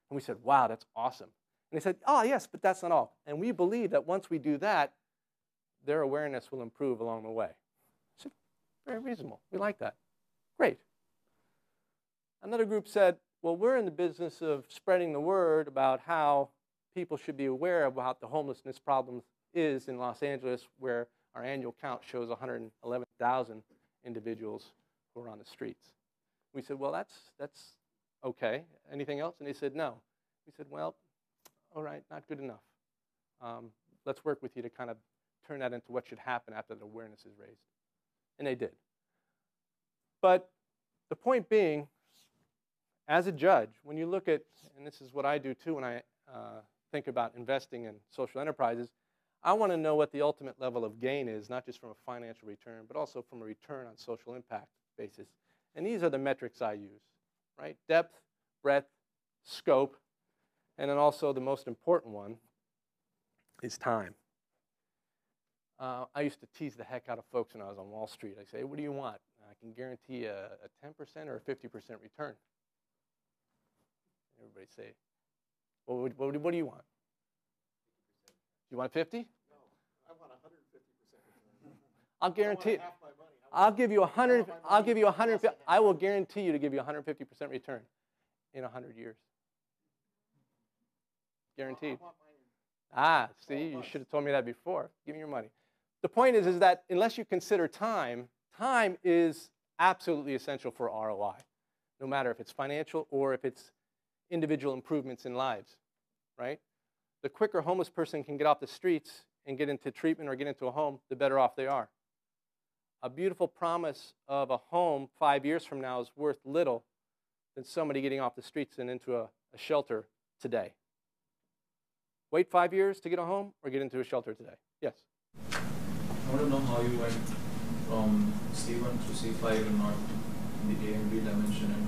And we said, wow, that's awesome. And they said, oh, yes, but that's not all. And we believe that once we do that, their awareness will improve along the way. I said, very reasonable. We like that. Great. Another group said, well, we're in the business of spreading the word about how people should be aware of what the homelessness problem is in Los Angeles, where our annual count shows 111,000 individuals who are on the streets. We said, well, that's okay. Anything else? And they said, no. We said, well, all right, not good enough. Let's work with you to kind of turn that into what should happen after the awareness is raised. And they did. But the point being, as a judge, when you look at, and this is what I do too when I think about investing in social enterprises, I want to know what the ultimate level of gain is, not just from a financial return, but also from a return on social impact basis. And these are the metrics I use, right? Depth, breadth, scope, and then also the most important one is time. I used to tease the heck out of folks when I was on Wall Street. I say, hey, what do you want? I can guarantee a 10% or a 50% return. Everybody say, well, what do you want? You want 50? No, I want 150% return. I'll guarantee. Half my money. I'll give you 100. I'll give you 100. I will guarantee you to give you 150% return in 100 years. Guaranteed. Ah, see, you should have told me that before. Give me your money. The point is that unless you consider time, time is absolutely essential for ROI, no matter if it's financial or if it's individual improvements in lives, right? The quicker a homeless person can get off the streets and get into treatment or get into a home, the better off they are. A beautiful promise of a home 5 years from now is worth little than somebody getting off the streets and into a shelter today. Wait 5 years to get a home or get into a shelter today? Yes? I want to know how you went from C1 to C5 and not in the A and B dimension, and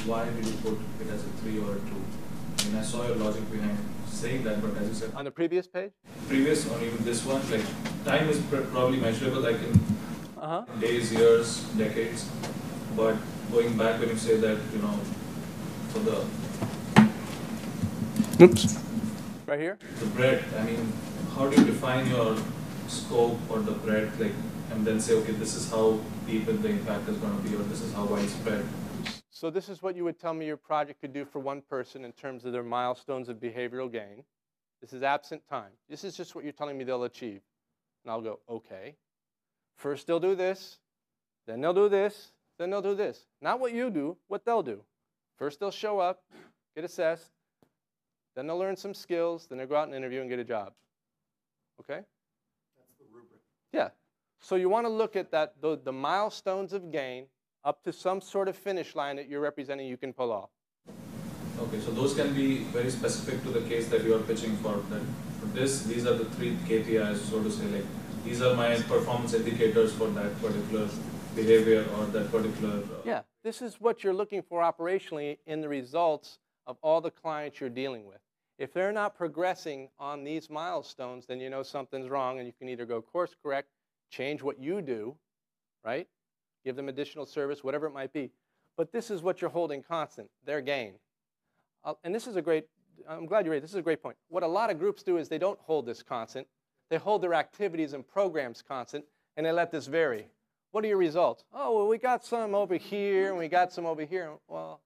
why did you put it as a 3 or a 2? I mean, I saw your logic behind saying that, but as you said... On the previous page? Previous or even this one, like, time is probably measurable, like in days, years, decades, but going back when you say that, you know, for the... Oops. Right here? The breadth, I mean, how do you define your scope or the breadth, like, and then say, okay, this is how deep the impact is going to be, or this is how widespread? So this is what you would tell me your project could do for one person in terms of their milestones of behavioral gain. This is absent time. This is just what you're telling me they'll achieve. And I'll go, okay. First they'll do this, then they'll do this, then they'll do this. Not what you do, what they'll do. First they'll show up, get assessed, then they'll learn some skills, then they'll go out and interview and get a job. Okay? That's the rubric. Yeah. So you want to look at that, the milestones of gain up to some sort of finish line that you're representing you can pull off. Okay, so those can be very specific to the case that you are pitching for. That for this, these are the 3 KPIs, so to say, like, these are my performance indicators for that particular behavior or that particular... Yeah, this is what you're looking for operationally in the results of all the clients you're dealing with. If they're not progressing on these milestones, then you know something's wrong, and you can either go course correct, change what you do, right? Give them additional service, whatever it might be. But this is what you're holding constant, their gain. And this is a great, I'm glad you raised this. This is a great point. What a lot of groups do is they don't hold this constant. They hold their activities and programs constant, and they let this vary. What are your results? Oh, well, we got some over here, and we got some over here. Well,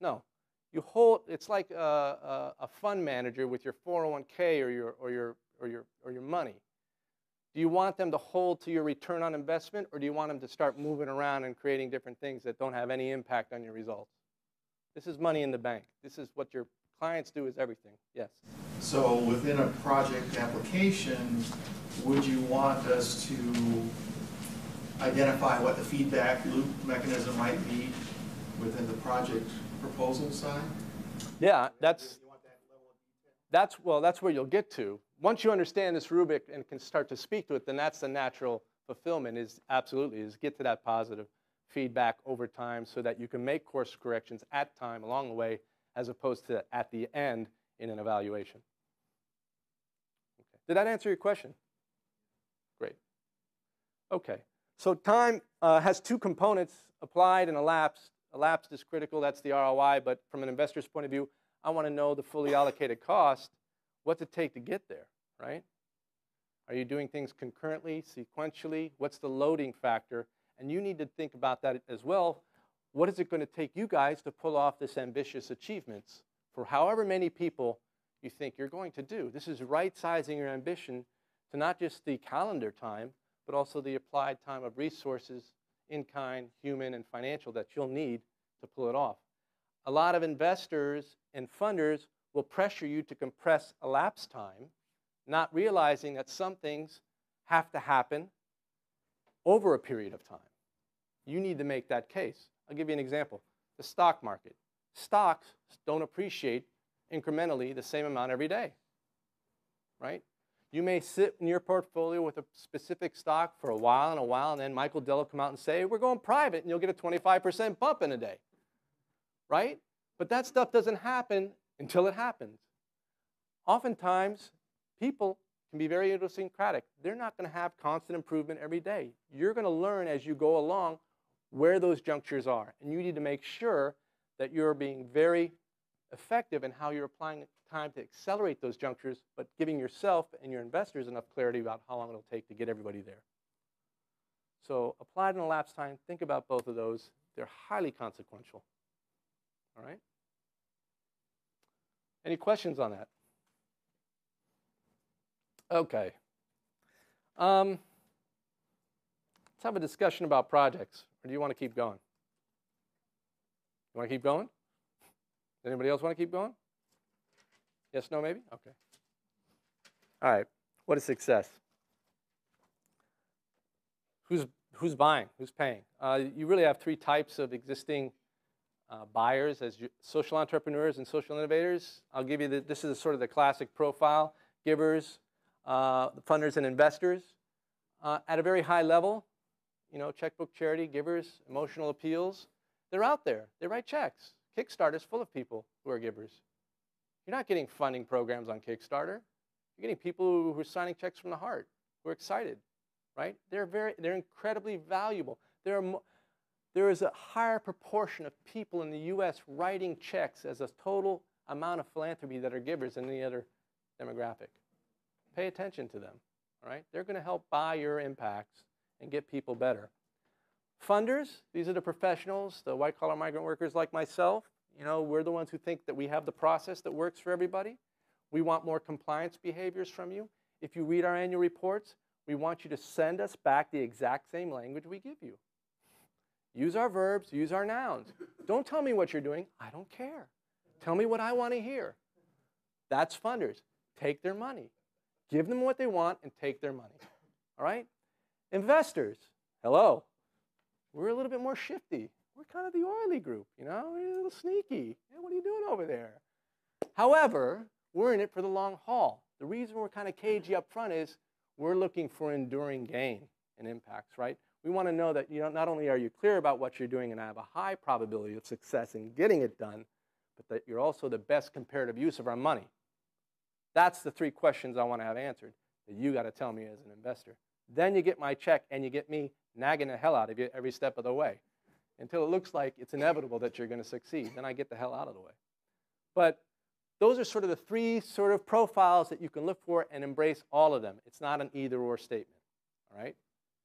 no. You hold, it's like a fund manager with your 401k or your money. Do you want them to hold to your return on investment, or do you want them to start moving around and creating different things that don't have any impact on your results? This is money in the bank. This is what your clients do is everything. Yes? So within a project application, would you want us to identify what the feedback loop mechanism might be within the project proposal side? Yeah, that's where you'll get to. Once you understand this rubric and can start to speak to it, then that's the natural fulfillment, is get to that positive feedback over time so that you can make course corrections at time along the way as opposed to at the end in an evaluation. Okay. Did that answer your question? Great. Okay. So time has two components, applied and elapsed. Elapsed is critical, that's the ROI, but from an investor's point of view, I want to know the fully allocated cost. What's it take to get there, right? Are you doing things concurrently, sequentially? What's the loading factor? And you need to think about that as well. What is it going to take you guys to pull off this ambitious achievements for however many people you think you're going to do? This is right-sizing your ambition to not just the calendar time, but also the applied time of resources, in-kind, human, and financial that you'll need to pull it off. A lot of investors and funders will pressure you to compress elapsed time, not realizing that some things have to happen over a period of time. You need to make that case. I'll give you an example. The stock market. Stocks don't appreciate incrementally the same amount every day, right? You may sit in your portfolio with a specific stock for a while, and then Michael Dell will come out and say, we're going private, and you'll get a 25% bump in a day, right? But that stuff doesn't happen until it happens. Oftentimes, people can be very idiosyncratic. They're not going to have constant improvement every day. You're going to learn as you go along where those junctures are, and you need to make sure that you're being very effective in how you're applying time to accelerate those junctures, but giving yourself and your investors enough clarity about how long it'll take to get everybody there. So applied and elapsed time, think about both of those. They're highly consequential. All right? Any questions on that? Okay. Let's have a discussion about projects. Or do you want to keep going? You want to keep going? Anybody else want to keep going? Yes, no, maybe? Okay. All right. What is success? Who's buying? Who's paying? You really have three types of existing buyers as social entrepreneurs and social innovators. I'll give you this is sort of the classic profile. Givers, funders, and investors. At a very high level, you know, checkbook charity, givers, emotional appeals. They're out there. They write checks. Kickstarter's full of people who are givers. You're not getting funding programs on Kickstarter. You're getting people who are signing checks from the heart, who are excited, right? They're incredibly valuable. There is a higher proportion of people in the U.S. writing checks as a total amount of philanthropy that are givers than any other demographic. Pay attention to them, all right? They're going to help buy your impacts and get people better. Funders, these are the professionals, the white-collar migrant workers like myself. You know, we're the ones who think that we have the process that works for everybody. We want more compliance behaviors from you. If you read our annual reports, we want you to send us back the exact same language we give you. Use our verbs, use our nouns. Don't tell me what you're doing. I don't care. Tell me what I want to hear. That's funders. Take their money. Give them what they want and take their money. All right? Investors, hello. We're a little bit more shifty. We're kind of the oily group, you know? We're a little sneaky. Yeah, what are you doing over there? However, we're in it for the long haul. The reason we're kind of cagey up front is we're looking for enduring gain and impacts, right? We want to know that, you know, not only are you clear about what you're doing and have a high probability of success in getting it done, but that you're also the best comparative use of our money. That's the three questions I want to have answered that you got to tell me as an investor. Then you get my check and you get me nagging the hell out of you every step of the way until it looks like it's inevitable that you're going to succeed. Then I get the hell out of the way. But those are sort of the three sort of profiles that you can look for and embrace all of them. It's not an either-or statement, all right?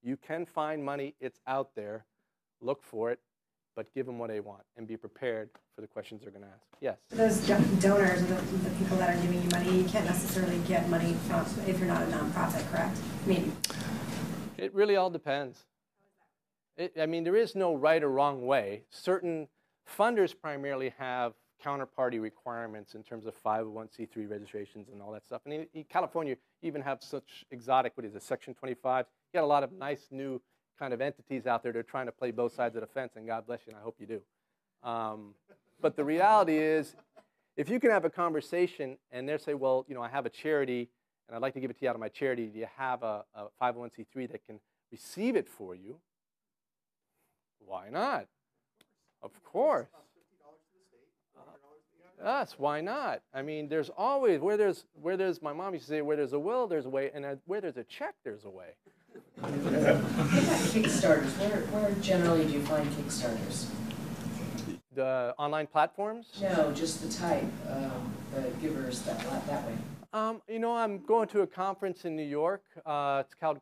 You can find money. It's out there. Look for it, but give them what they want and be prepared for the questions they're going to ask. Yes? Those donors, the people that are giving you money, you can't necessarily get money from if you're not a nonprofit, correct? I mean, it really all depends. I mean, there is no right or wrong way. Certain funders primarily have counterparty requirements in terms of 501c3 registrations and all that stuff. And in California, you even have such exotic, what is it, Section 25. You got a lot of nice new kind of entities out there that are trying to play both sides of the fence, and God bless you, and I hope you do. But the reality is, if you can have a conversation and they say, well, you know, I have a charity, and I'd like to give it to you out of my charity. Do you have a 501c3 that can receive it for you? Why not? Of course. Yes, why not? I mean, there's always, where there's, my mom used to say, where there's a will, there's a way, and where there's a check, there's a way. What about Kickstarters? Where generally do you find Kickstarters? The online platforms? No, just the type, the givers that way. You know, I'm going to a conference in New York. It's called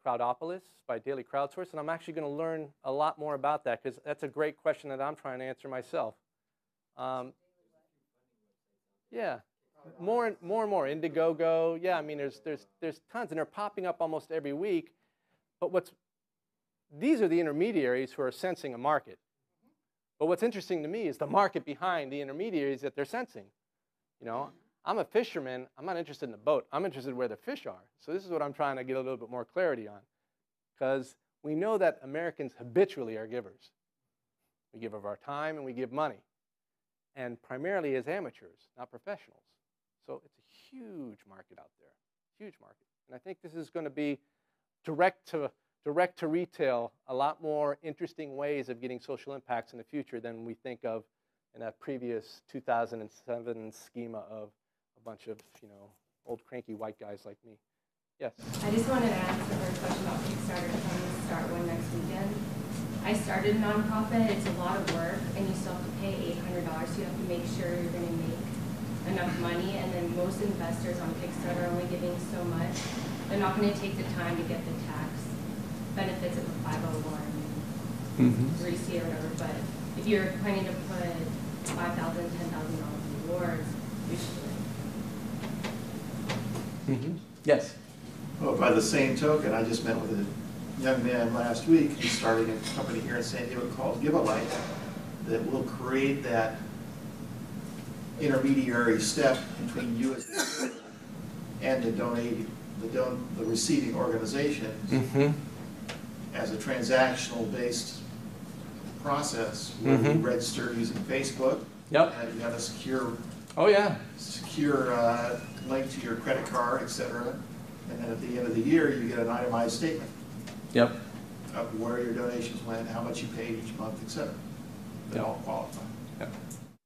Crowdopolis by Daily Crowdsource, and I'm actually going to learn a lot more about that because that's a great question that I'm trying to answer myself. Yeah, more and more. Indiegogo. Yeah, I mean, there's tons, and they're popping up almost every week. But these are the intermediaries who are sensing a market. But what's interesting to me is the market behind the intermediaries that they're sensing. You know, I'm a fisherman. I'm not interested in the boat. I'm interested in where the fish are. So this is what I'm trying to get a little bit more clarity on, because we know that Americans habitually are givers. We give of our time and we give money, and primarily as amateurs, not professionals. So it's a huge market out there, huge market. And I think this is going to be direct to retail, a lot more interesting ways of getting social impacts in the future than we think of in that previous 2007 schema of a bunch of, you know, old cranky white guys like me. Yes? I just wanted to ask the first question about Kickstarter. I'm going to start one next weekend. I started a nonprofit. It's a lot of work, and you still have to pay $800. So you have to make sure you're going to make enough money. And then most investors on Kickstarter are only giving so much. They're not going to take the time to get the tax benefits of a 501 3C or whatever. But if you're planning to put $5,000, $10,000 rewards, you should. Yes. Well, by the same token, I just met with a young man last week who's starting a company here in San Diego called Give a Light that will create that intermediary step between you as the giver and the receiving organization as a transactional based process where you register using Facebook. Yep. You have a secure link to your credit card, etc. And then at the end of the year, you get an itemized statement. Yep. Of where your donations went, how much you paid each month, etc. They all qualify. Yep.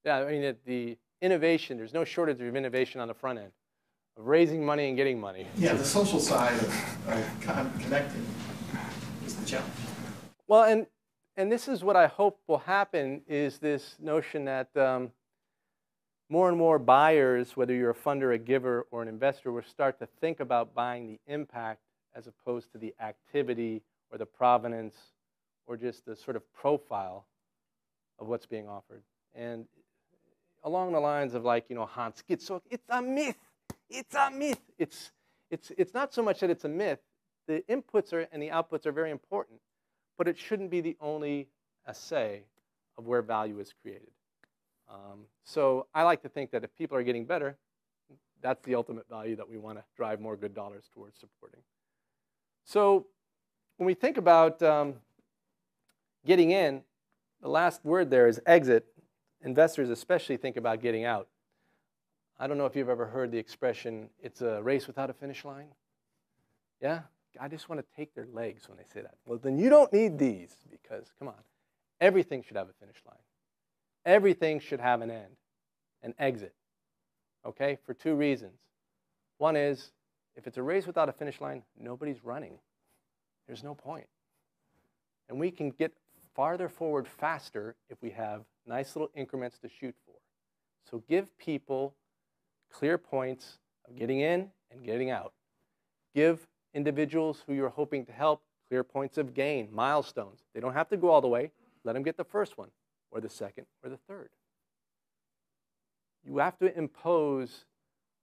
Yeah, I mean, the innovation, there's no shortage of innovation on the front end, of raising money and getting money. Yeah, the social side of connecting is the challenge. Well, and this is what I hope will happen, is this notion that more and more buyers, whether you're a funder, a giver, or an investor, will start to think about buying the impact as opposed to the activity or the provenance or just the sort of profile of what's being offered. And along the lines of, like, you know, Hans Gitzo, it's a myth. It's a myth. It's not so much that it's a myth. The inputs and the outputs are very important, but it shouldn't be the only assay of where value is created. So I like to think that if people are getting better, that's the ultimate value that we want to drive more good dollars towards supporting. So when we think about getting in, the last word there is exit. Investors especially think about getting out. I don't know if you've ever heard the expression, it's a race without a finish line. Yeah? I just want to take their legs when they say that. Well, then you don't need these, because, come on, everything should have a finish line. Everything should have an end, an exit, okay, for two reasons. One is, if it's a race without a finish line, nobody's running. There's no point. And we can get farther forward faster if we have nice little increments to shoot for. So give people clear points of getting in and getting out. Give individuals who you're hoping to help clear points of gain, milestones. They don't have to go all the way. Let them get the first one, or the second, or the third. You have to impose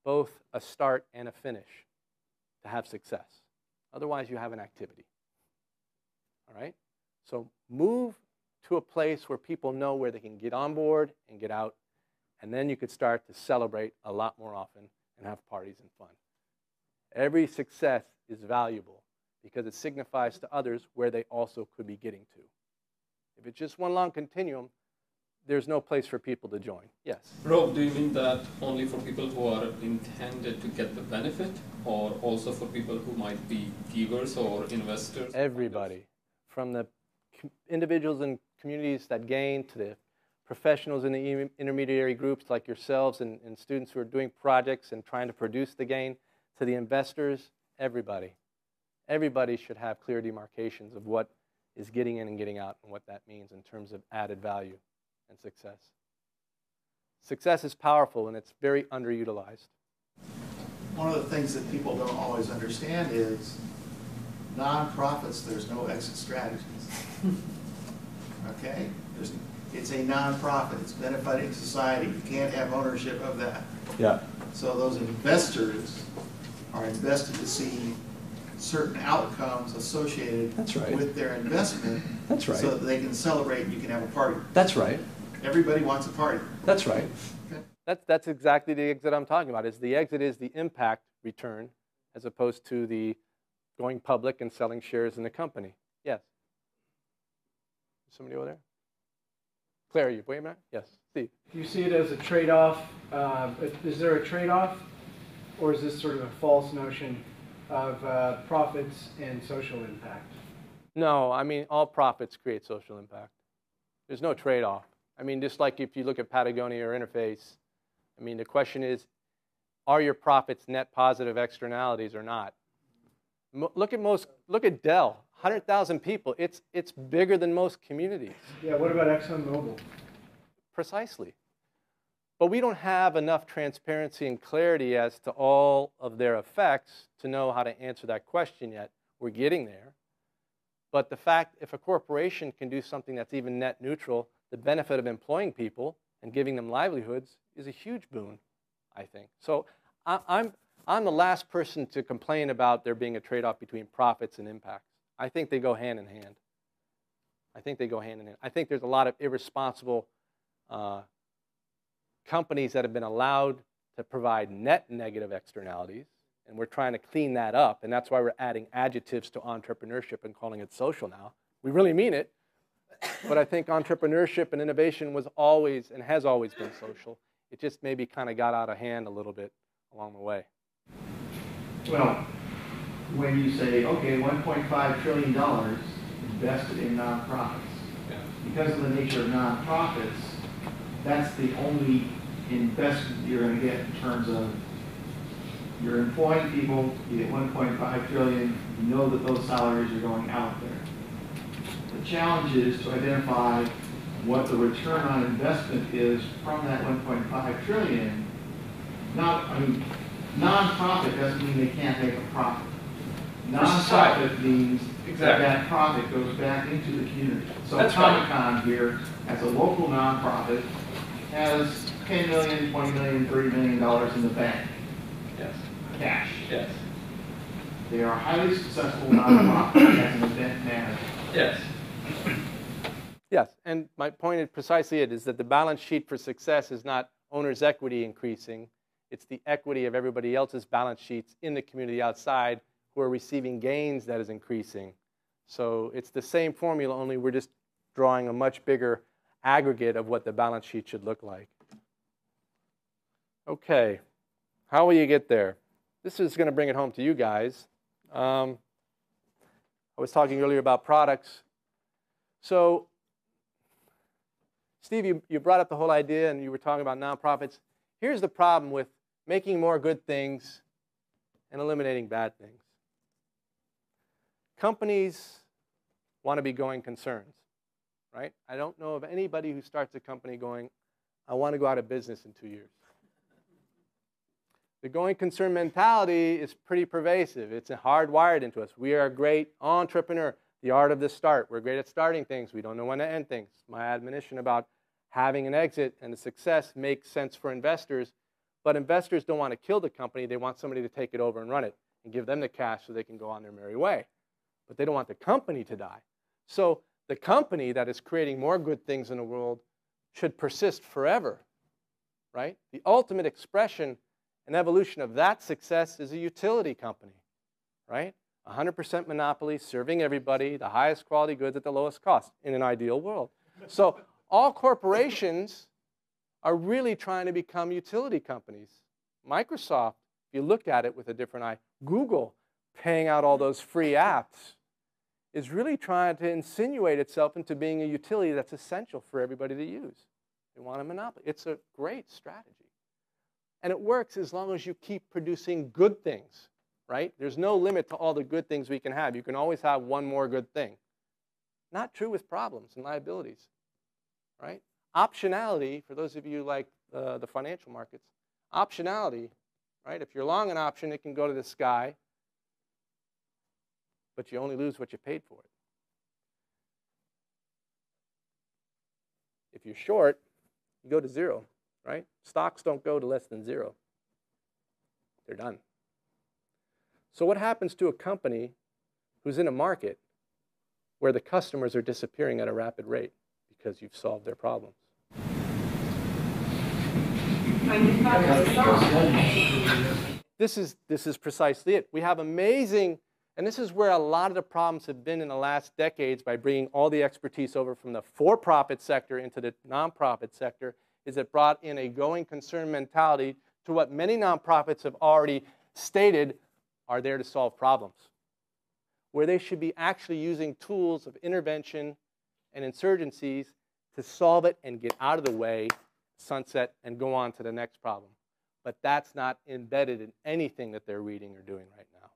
both a start and a finish to have success. Otherwise, you have an activity. All right? So move to a place where people know where they can get on board and get out, and then you could start to celebrate a lot more often and have parties and fun. Every success is valuable, because it signifies to others where they also could be getting to. If it's just one long continuum, there's no place for people to join. Yes? Rob, do you mean that only for people who are intended to get the benefit, or also for people who might be givers or investors? Everybody, from the individuals and communities that gain to the professionals in the intermediary groups like yourselves and students who are doing projects and trying to produce the gain, to the investors, everybody. Everybody should have clear demarcations of what is getting in and getting out and what that means in terms of added value and success. Success is powerful and it's very underutilized. One of the things that people don't always understand is nonprofits, there's no exit strategies. Okay? It's a nonprofit. It's benefiting society. You can't have ownership of that. Yeah. So those investors are invested to see certain outcomes associated with their investment. That's right. So that they can celebrate and you can have a party. That's right. Everybody wants a party. That's right. Okay. That's exactly the exit I'm talking about. The exit is the impact return as opposed to the going public and selling shares in the company. Yes. Somebody over there? Claire, you wait a minute? Yes. Steve. Do you see it as a trade-off? Is there a trade-off, or is this sort of a false notion of profits and social impact? No, I mean, all profits create social impact. There's no trade-off. I mean, just like if you look at Patagonia or Interface, I mean, the question is, are your profits net positive externalities or not? Look at Dell, 100,000 people. It's bigger than most communities. Yeah, what about ExxonMobil? Precisely. But we don't have enough transparency and clarity as to all of their effects to know how to answer that question yet. We're getting there. But the fact, if a corporation can do something that's even net neutral, the benefit of employing people and giving them livelihoods is a huge boon, I think. So I'm the last person to complain about there being a trade-off between profits and impacts. I think they go hand in hand. I think they go hand in hand. I think there's a lot of irresponsible companies that have been allowed to provide net negative externalities, and we're trying to clean that up, and that's why we're adding adjectives to entrepreneurship and calling it social now. We really mean it, but I think entrepreneurship and innovation was always and has always been social. It just maybe kind of got out of hand a little bit along the way. Well, when you say, okay, $1.5 trillion invested in nonprofits, because of the nature of nonprofits, that's the only investment you're going to get in terms of you're employing people, you get $1.5 trillion, you know that those salaries are going out there. The challenge is to identify what the return on investment is from that $1.5 trillion. Nonprofit doesn't mean they can't make a profit. Nonprofit means that profit goes back into the community. So Comic-Con here, as a local nonprofit, has $10 million, $20 million, $30 million in the bank. Yes. Cash. Yes. They are a highly successful nonprofit as an event manager. Yes. Yes, and my point is precisely it, is that the balance sheet for success is not owner's equity increasing. It's the equity of everybody else's balance sheets in the community outside who are receiving gains that is increasing. So it's the same formula, only we're just drawing a much bigger aggregate of what the balance sheet should look like. Okay, how will you get there? This is going to bring it home to you guys. I was talking earlier about products. So, Steve, you brought up the whole idea and you were talking about nonprofits. Here's the problem with making more good things and eliminating bad things. Companies want to be going concerns, right? I don't know of anybody who starts a company going, I want to go out of business in 2 years. The going concern mentality is pretty pervasive. It's hardwired into us. We are a great entrepreneur. The art of the start. We're great at starting things. We don't know when to end things. My admonition about having an exit and a success makes sense for investors, but investors don't want to kill the company. They want somebody to take it over and run it and give them the cash so they can go on their merry way. But they don't want the company to die. So the company that is creating more good things in the world should persist forever, right? The ultimate expression and evolution of that success is a utility company, right? 100% monopoly, serving everybody, the highest quality goods at the lowest cost in an ideal world. So all corporations are really trying to become utility companies. Microsoft, if you look at it with a different eye, Google, paying out all those free apps, is really trying to insinuate itself into being a utility that's essential for everybody to use. They want a monopoly. It's a great strategy. And it works as long as you keep producing good things, right? There's no limit to all the good things we can have. You can always have one more good thing. Not true with problems and liabilities, right? Optionality, for those of you like the financial markets, optionality, right? If you're long an option, it can go to the sky, but you only lose what you paid for it. If you're short, you go to zero, right? Stocks don't go to less than zero. They're done. So what happens to a company who's in a market where the customers are disappearing at a rapid rate because you've solved their problems? This is precisely it. We have amazing, and this is where a lot of the problems have been in the last decades by bringing all the expertise over from the for-profit sector into the nonprofit sector, is it brought in a going concern mentality to what many nonprofits have already stated are there to solve problems, where they should be actually using tools of intervention and insurgencies to solve it and get out of the way, sunset, and go on to the next problem. But that's not embedded in anything that they're reading or doing right now.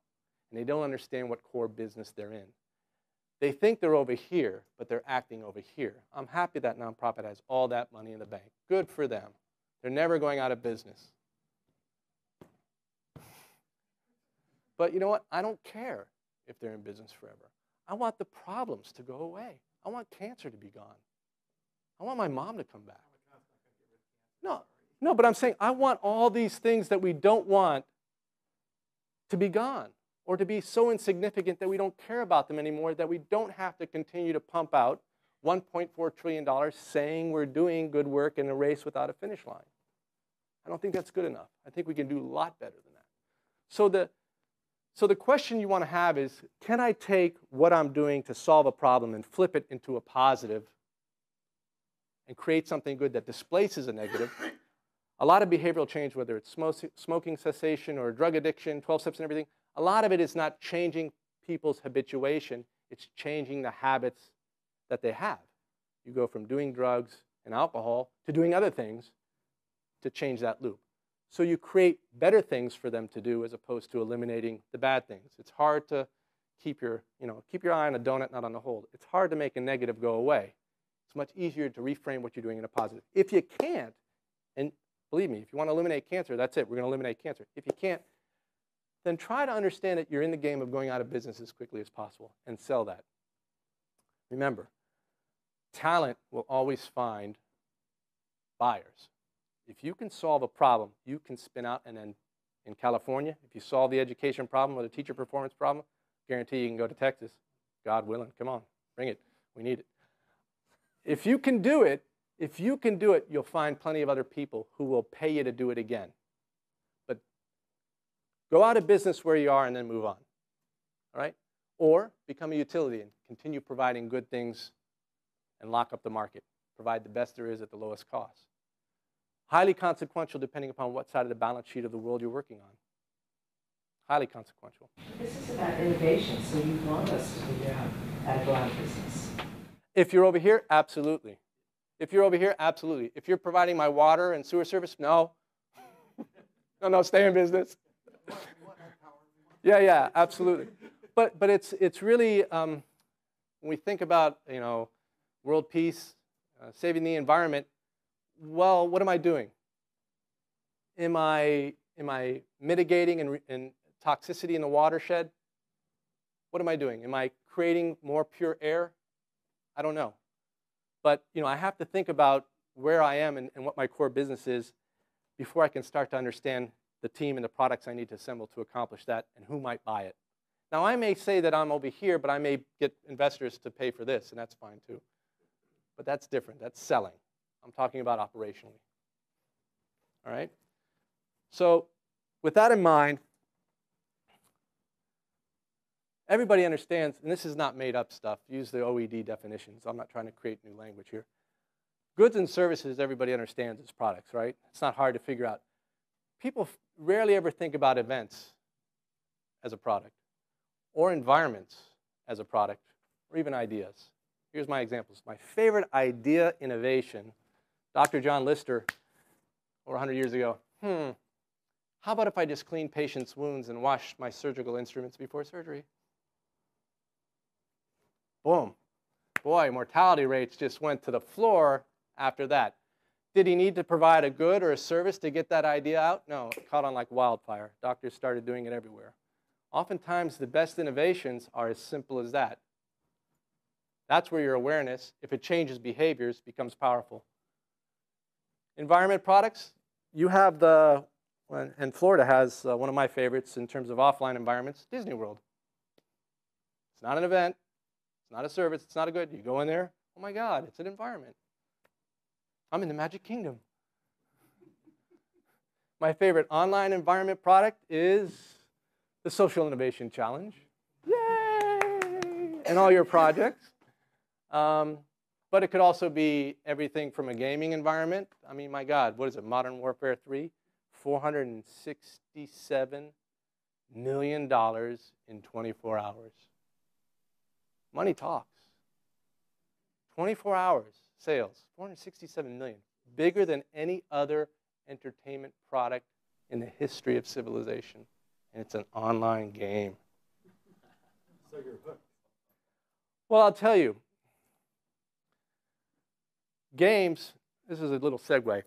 And they don't understand what core business they're in. They think they're over here, but they're acting over here. I'm happy that nonprofit has all that money in the bank. Good for them. They're never going out of business. But you know what? I don't care if they're in business forever. I want the problems to go away. I want cancer to be gone. I want my mom to come back. No, but I'm saying I want all these things that we don't want to be gone, or to be so insignificant that we don't care about them anymore, that we don't have to continue to pump out $1.4 trillion saying we're doing good work in a race without a finish line. I don't think that's good enough. I think we can do a lot better than that. So the question you want to have is, can I take what I'm doing to solve a problem and flip it into a positive and create something good that displaces a negative? A lot of behavioral change, whether it's smoking cessation or drug addiction, 12 steps and everything, a lot of it is not changing people's habituation. It's changing the habits that they have. You go from doing drugs and alcohol to doing other things to change that loop. So you create better things for them to do as opposed to eliminating the bad things. It's hard to keep your eye on a donut, not on the hole. It's hard to make a negative go away. It's much easier to reframe what you're doing in a positive. If you can't, and believe me, if you want to eliminate cancer, that's it. We're going to eliminate cancer. If you can't, then try to understand that you're in the game of going out of business as quickly as possible and sell that. Remember, talent will always find buyers. If you can solve a problem, you can spin out, and then in California, if you solve the education problem or the teacher performance problem, guarantee you can go to Texas. God willing, come on, bring it. We need it. If you can do it, you'll find plenty of other people who will pay you to do it again. But go out of business where you are and then move on, all right? Or become a utility and continue providing good things and lock up the market. Provide the best there is at the lowest cost. Highly consequential depending upon what side of the balance sheet of the world you're working on. Highly consequential. This is about innovation, so you want us to figure out how to go out of business. If you're over here, absolutely. If you're over here, absolutely. If you're providing my water and sewer service, no. No, stay in business. Yeah, absolutely. But it's really, when we think about, world peace, saving the environment, well, what am I doing? Am I mitigating and toxicity in the watershed? What am I doing? Am I creating more pure air? I don't know. But I have to think about where I am and what my core business is before I can start to understand the team and the products I need to assemble to accomplish that and who might buy it. Now, I may say that I'm over here, but I may get investors to pay for this, and that's fine too. But that's different. That's selling. I'm talking about operationally. All right? So with that in mind, Everybody understands, and this is not made up stuff. Use the OED definitions. I'm not trying to create new language here. Goods and services, everybody understands as products, right? It's not hard to figure out. People rarely ever think about events as a product, or environments as a product, or even ideas. Here's my examples. My favorite idea innovation, Dr. John Lister, over 100 years ago, how about if I just clean patients' wounds and wash my surgical instruments before surgery? Boom. Boy, mortality rates just went to the floor after that. Did he need to provide a good or a service to get that idea out? No, it caught on like wildfire. Doctors started doing it everywhere. Oftentimes, the best innovations are as simple as that. That's where your awareness, if it changes behaviors, becomes powerful. Environment products, you have the, and Florida has one of my favorites in terms of offline environments, Disney World. It's not an event. It's not a service. It's not a good. You go in there, oh my God, it's an environment. I'm in the Magic Kingdom. My favorite online environment product is the Social Innovation Challenge. Yay! And all your projects. But it could also be everything from a gaming environment. I mean, my God, what is it, Modern Warfare 3? $467 million in 24 hours. Money talks. 24 hours sales, 467 million. Bigger than any other entertainment product in the history of civilization. And it's an online game. So you're hooked. Well, I'll tell you. Games, this is a little segue.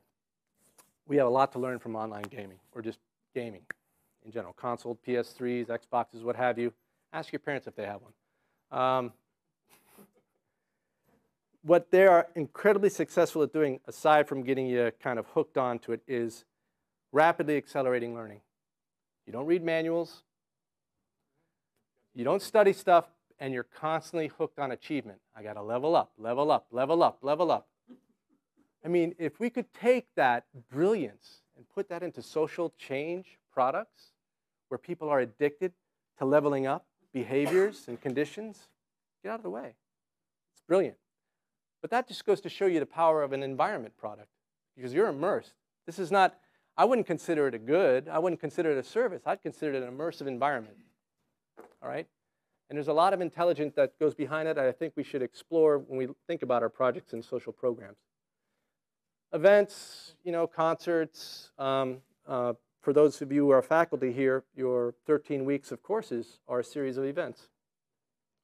We have a lot to learn from online gaming, or just gaming in general. Console, PS3s, Xboxes, what have you. Ask your parents if they have one. What they are incredibly successful at doing, aside from getting you kind of hooked onto it, is rapidly accelerating learning. You don't read manuals. You don't study stuff, and you're constantly hooked on achievement. I got to level up, level up, level up, level up. I mean, if we could take that brilliance and put that into social change products where people are addicted to leveling up behaviors and conditions, get out of the way. It's brilliant. But that just goes to show you the power of an environment product, because you're immersed. This is not, I wouldn't consider it a good. I wouldn't consider it a service. I'd consider it an immersive environment. All right? And there's a lot of intelligence that goes behind it that I think we should explore when we think about our projects and social programs. Events, you know, concerts. For those of you who are faculty here, your 13 weeks of courses are a series of events.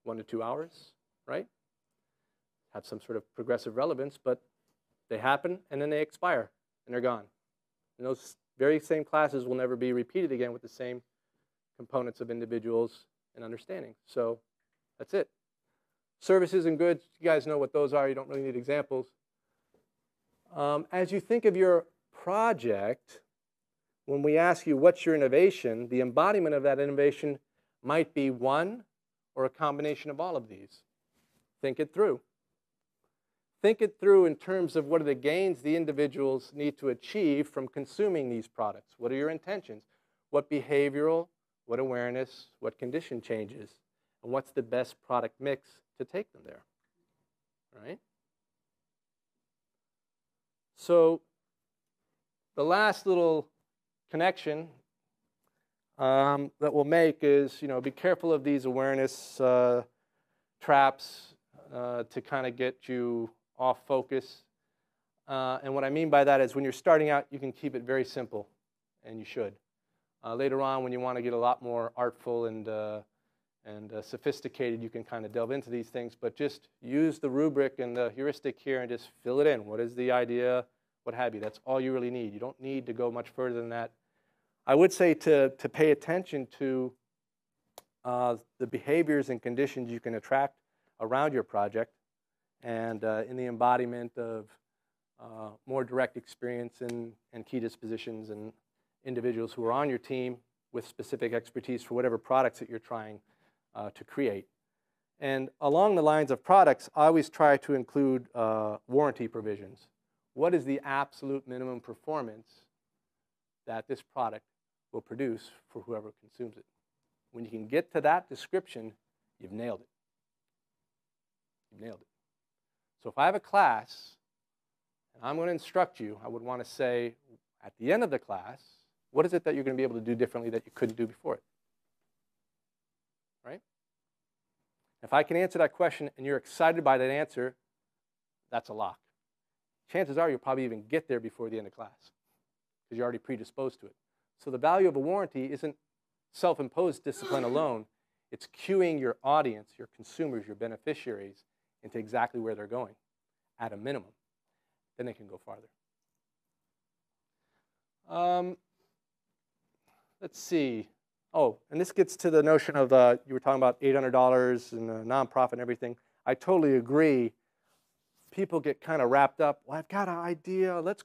1 to 2 hours, right? Have some sort of progressive relevance, but they happen and then they expire and they're gone. And those very same classes will never be repeated again with the same components of individuals and understanding. So that's it. Services and goods, you guys know what those are. You don't really need examples. As you think of your project, when we ask you what's your innovation, the embodiment of that innovation might be one or a combination of all of these. Think it through. Think it through in terms of what are the gains the individuals need to achieve from consuming these products. What are your intentions? What behavioral, what awareness, what condition changes, and what's the best product mix to take them there, right? So the last little connection that we'll make is, you know, be careful of these awareness traps to kind of get you off focus. And what I mean by that is when you're starting out, you can keep it very simple, and you should. Later on, when you want to get a lot more artful and sophisticated, you can kind of delve into these things, but just use the rubric and the heuristic here and just fill it in. What is the idea? What have you? That's all you really need. You don't need to go much further than that. I would say to pay attention to the behaviors and conditions you can attract around your project, and in the embodiment of more direct experience and key dispositions and individuals who are on your team with specific expertise for whatever products that you're trying to create. And along the lines of products, I always try to include warranty provisions. What is the absolute minimum performance that this product will produce for whoever consumes it? When you can get to that description, you've nailed it. You've nailed it. So if I have a class and I'm going to instruct you, I would want to say at the end of the class, what is it that you're going to be able to do differently that you couldn't do before it? Right? If I can answer that question and you're excited by that answer, that's a lock. Chances are you'll probably even get there before the end of class because you're already predisposed to it. So the value of a warranty isn't self-imposed discipline alone. It's cueing your audience, your consumers, your beneficiaries into exactly where they're going at a minimum. Then they can go farther. Let's see. Oh, and this gets to the notion of, you were talking about $800 and a nonprofit and everything. I totally agree. People get kind of wrapped up. Well, I've got an idea. Let's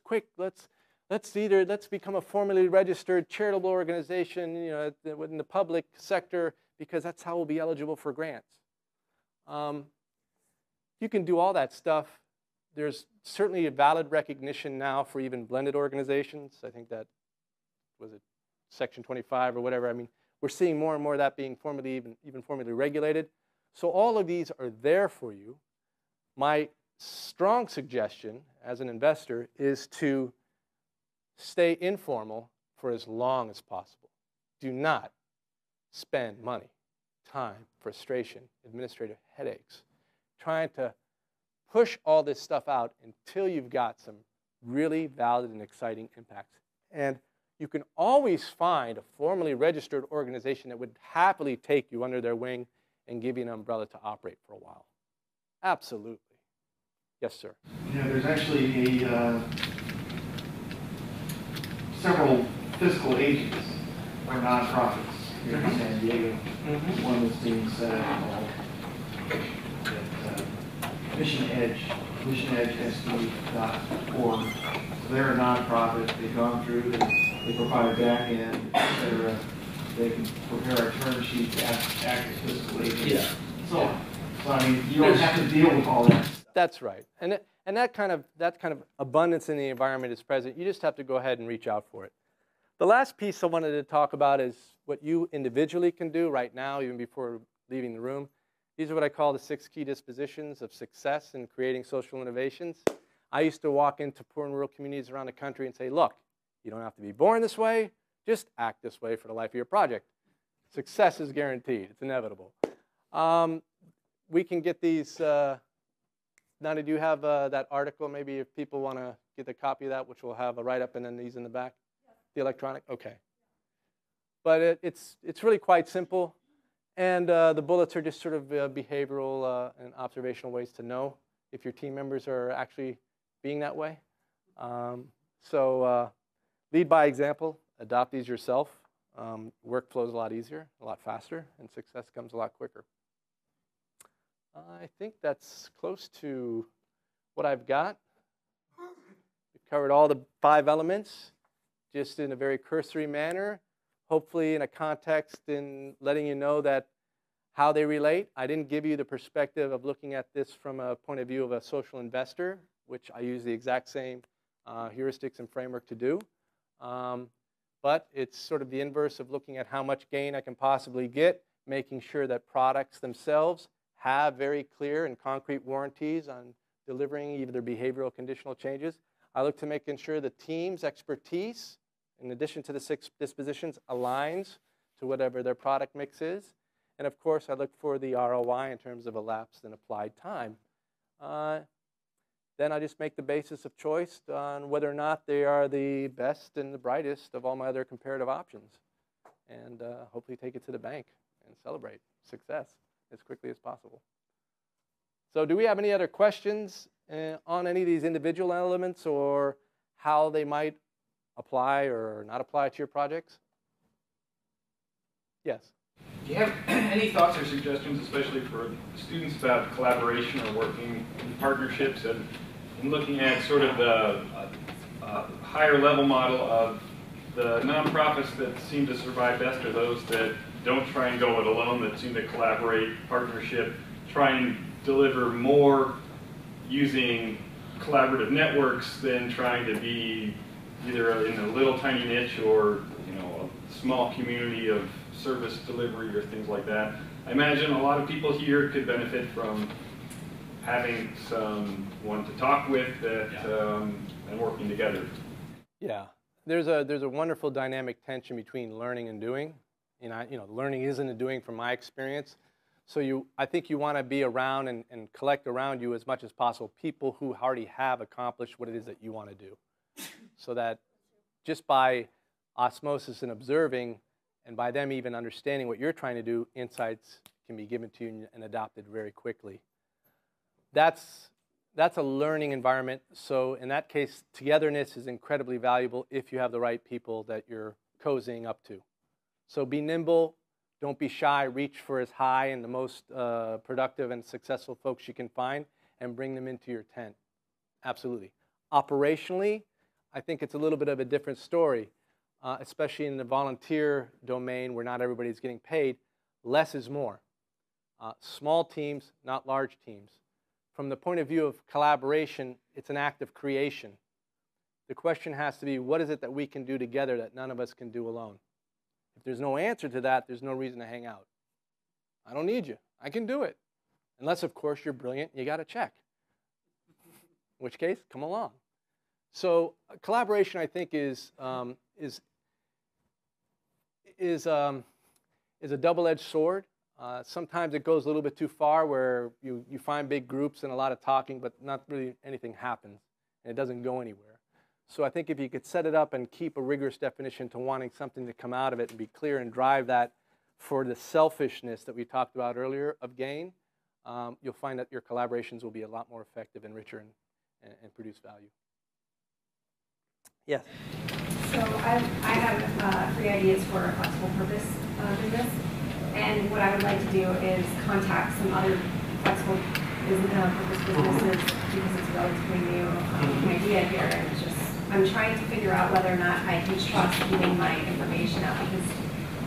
become a formally registered charitable organization, you know, in the public sector because that's how we'll be eligible for grants. You can do all that stuff. There's certainly a valid recognition now for even blended organizations. I think that was it Section 25 or whatever. I mean, we're seeing more and more of that being even formally regulated. So all of these are there for you. My strong suggestion as an investor is to stay informal for as long as possible. Do not spend money, time, frustration, administrative headaches, trying to push all this stuff out until you've got some really valid and exciting impacts. And you can always find a formally registered organization that would happily take you under their wing and give you an umbrella to operate for a while. Absolutely. Yes, sir. You know, there's actually several fiscal agents or nonprofits here in San Diego. One that's being set up at missionedgesd.org. So they're a nonprofit. They've gone through, they provide back end, et cetera. They can prepare a term sheet to act as fiscal agents. Yeah. So I mean, you don't have to deal with all that. That's right. And that kind of abundance in the environment is present. You just have to go ahead and reach out for it. The last piece I wanted to talk about is what you individually can do right now, even before leaving the room. These are what I call the 6 key dispositions of success in creating social innovations. I used to walk into poor and rural communities around the country and say, look, you don't have to be born this way, just act this way for the life of your project. Success is guaranteed. It's inevitable. We can get these. Nana, do you have that article? Maybe if people want to get a copy of that, which we'll have a write-up and then these in the back? Yeah. The electronic? Okay. But it's really quite simple. And the bullets are just sort of behavioral and observational ways to know if your team members are actually being that way. So lead by example. Adopt these yourself. Work flows a lot easier, a lot faster, and success comes a lot quicker. I think that's close to what I've got. We've covered all the 5 elements, just in a very cursory manner, hopefully in a context in letting you know that how they relate. I didn't give you the perspective of looking at this from a point of view of a social investor, which I use the exact same heuristics and framework to do. But it's sort of the inverse of looking at how much gain I can possibly get, making sure that products themselves have very clear and concrete warranties on delivering either behavioral conditional changes. I look to making sure the team's expertise, in addition to the 6 dispositions, aligns to whatever their product mix is. And of course, I look for the ROI in terms of elapsed and applied time. Then I just make the basis of choice on whether or not they are the best and the brightest of all my other comparative options. And hopefully take it to the bank and celebrate success as quickly as possible. So do we have any other questions on any of these individual elements or how they might apply or not apply to your projects? Yes. Do you have any thoughts or suggestions, especially for students, about collaboration or working in partnerships and looking at sort of the higher level model of the nonprofits that seem to survive best are those that don't try and go it alone, that seem to collaborate, partnership, try and deliver more using collaborative networks than trying to be either in a little tiny niche or, you know, a small community of service delivery or things like that. I imagine a lot of people here could benefit from having someone to talk with and working together. Yeah, there's a wonderful dynamic tension between learning and doing. Learning isn't a doing from my experience. So I think you want to be around and collect around you as much as possible people who already have accomplished what it is that you want to do. So that just by osmosis and observing, and by them even understanding what you're trying to do, insights can be given to you and adopted very quickly. That's a learning environment. So in that case, togetherness is incredibly valuable if you have the right people that you're cozying up to. So be nimble, don't be shy, reach for as high and the most productive and successful folks you can find and bring them into your tent. Absolutely. Operationally, I think it's a little bit of a different story, especially in the volunteer domain where not everybody's getting paid. Less is more. Small teams, not large teams. From the point of view of collaboration, it's an act of creation. The question has to be, what is it that we can do together that none of us can do alone? If there's no answer to that, there's no reason to hang out. I don't need you. I can do it. Unless, of course, you're brilliant and you got a check. In which case, come along. So collaboration, I think, is a double-edged sword. Sometimes it goes a little bit too far where you find big groups and a lot of talking, but not really anything happens, and it doesn't go anywhere. So I think if you could set it up and keep a rigorous definition to wanting something to come out of it and be clear and drive that for the selfishness that we talked about earlier of gain, you'll find that your collaborations will be a lot more effective and richer and produce value. Yes? So I have 3 ideas for a flexible purpose business. And what I would like to do is contact some other flexible purpose businesses because it's a relatively new idea here. And I'm trying to figure out whether or not I can trust giving my information out because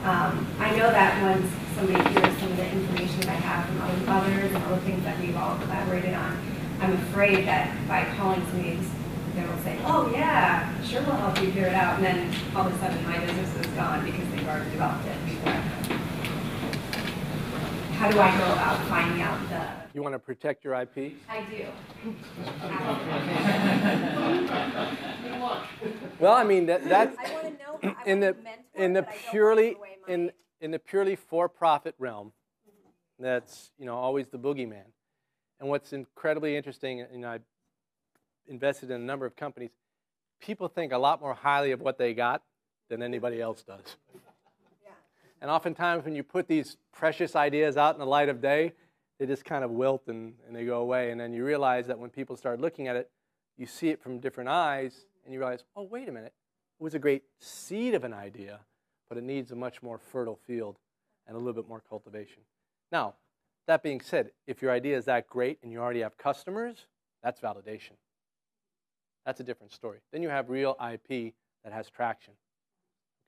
I know that once somebody hears some of the information that I have from others and other things that we've all collaborated on, I'm afraid that by calling some of these, they'll say, oh yeah, sure we'll help you figure it out. And then all of a sudden my business is gone because they've already developed it before. How do I go about finding out the... You want to protect your IP? I do. Well, I mean that's I want to know. in the purely for-profit realm. That's always the boogeyman. And what's incredibly interesting, and I've invested in a number of companies, people think a lot more highly of what they got than anybody else does. And oftentimes when you put these precious ideas out in the light of day, they just kind of wilt and they go away. And then you realize that when people start looking at it, you see it from different eyes, and you realize, oh, wait a minute. It was a great seed of an idea, but it needs a much more fertile field and a little bit more cultivation. Now, that being said, if your idea is that great and you already have customers, that's validation. That's a different story. Then you have real IP that has traction.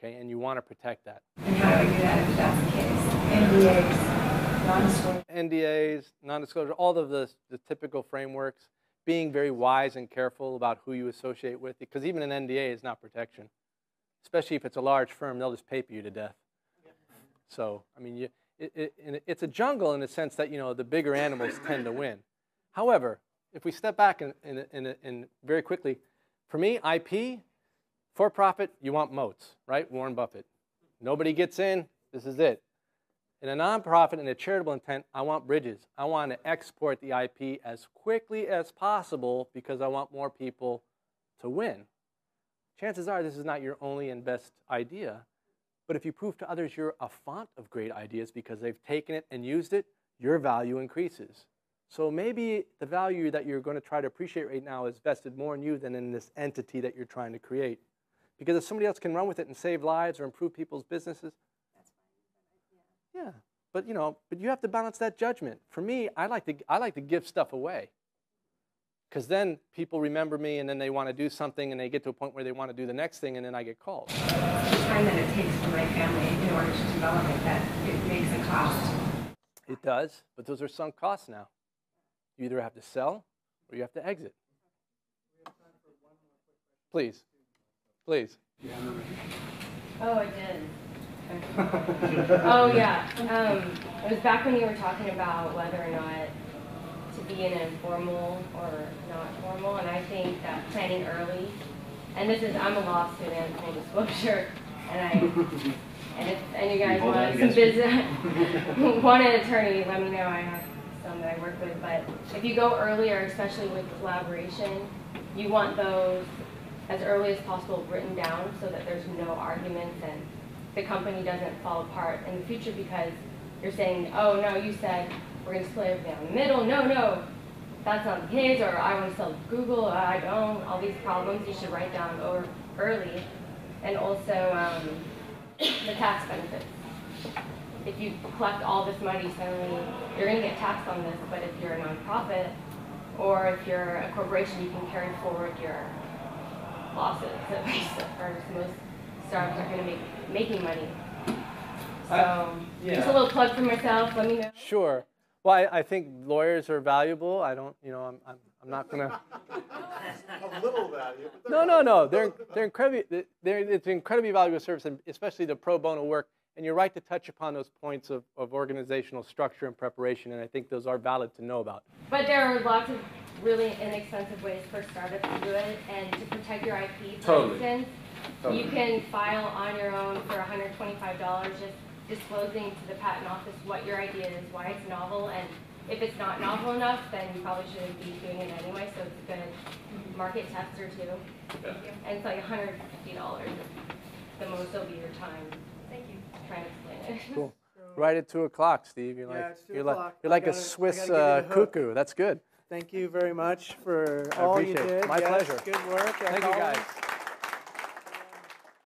Okay, and you want to protect that. And how do I do that if that's the case? NDAs, non-disclosure. NDAs, non-disclosure, all of the typical frameworks, being very wise and careful about who you associate with, because even an NDA is not protection. Especially if it's a large firm, they'll just paper you to death. So, I mean, it's a jungle in the sense that, the bigger animals tend to win. However, if we step back and very quickly, for me, IP, for profit, you want moats, right? Warren Buffett. Nobody gets in, this is it. In a nonprofit and a charitable intent, I want bridges. I want to export the IP as quickly as possible because I want more people to win. Chances are this is not your only and best idea, but if you prove to others you're a font of great ideas because they've taken it and used it, your value increases. So maybe the value that you're going to try to appreciate right now is vested more in you than in this entity that you're trying to create. Because if somebody else can run with it and save lives or improve people's businesses, yeah. But but you have to balance that judgment. For me, I like to give stuff away. Because then people remember me and then they want to do something and they get to a point where they want to do the next thing and then I get called. The time that it takes for my family in order to develop it, that it makes a cost. It does, but those are sunk costs now. You either have to sell or you have to exit. Please. Please. Oh, I did. Oh yeah, it was back when you were talking about whether or not to be in an informal or not formal, and I think that planning early, and I'm a law student, full disclosure, and you guys want some business, want an attorney, let me know. I have some that I work with, but if you go earlier, especially with collaboration, you want those as early as possible written down so that there's no arguments and the company doesn't fall apart in the future because you're saying, oh no, you said we're going to split everything down the middle. No, that's not the case, or I want to sell to Google, I don't. All these problems you should write down early. And also the tax benefits. If you collect all this money, suddenly you're going to get taxed on this, but if you're a nonprofit or if you're a corporation, you can carry forward your losses, at least, or most startups are going to be making money. So just a little plug for myself, let me know. Sure. Well, I think lawyers are valuable. I don't, I'm not going to. Of little value. No. They're incredibly. It's an incredibly valuable service, and especially the pro bono work. And you're right to touch upon those points of organizational structure and preparation, and I think those are valid to know about. But there are lots of really inexpensive ways for startups to do it, and to protect your IP, for instance, you can file on your own for $125, just disclosing to the patent office what your idea is, why it's novel, and if it's not novel enough, then you probably shouldn't be doing it anyway, so it's a good market tester too. Yeah. And it's like $150. The most will be your time. Thank you. Trying to explain it. Cool. Right at 2 o'clock, Steve. You're like a Swiss cuckoo. That's good. Thank you very much for all you did. My pleasure. Good work. Thank you, guys.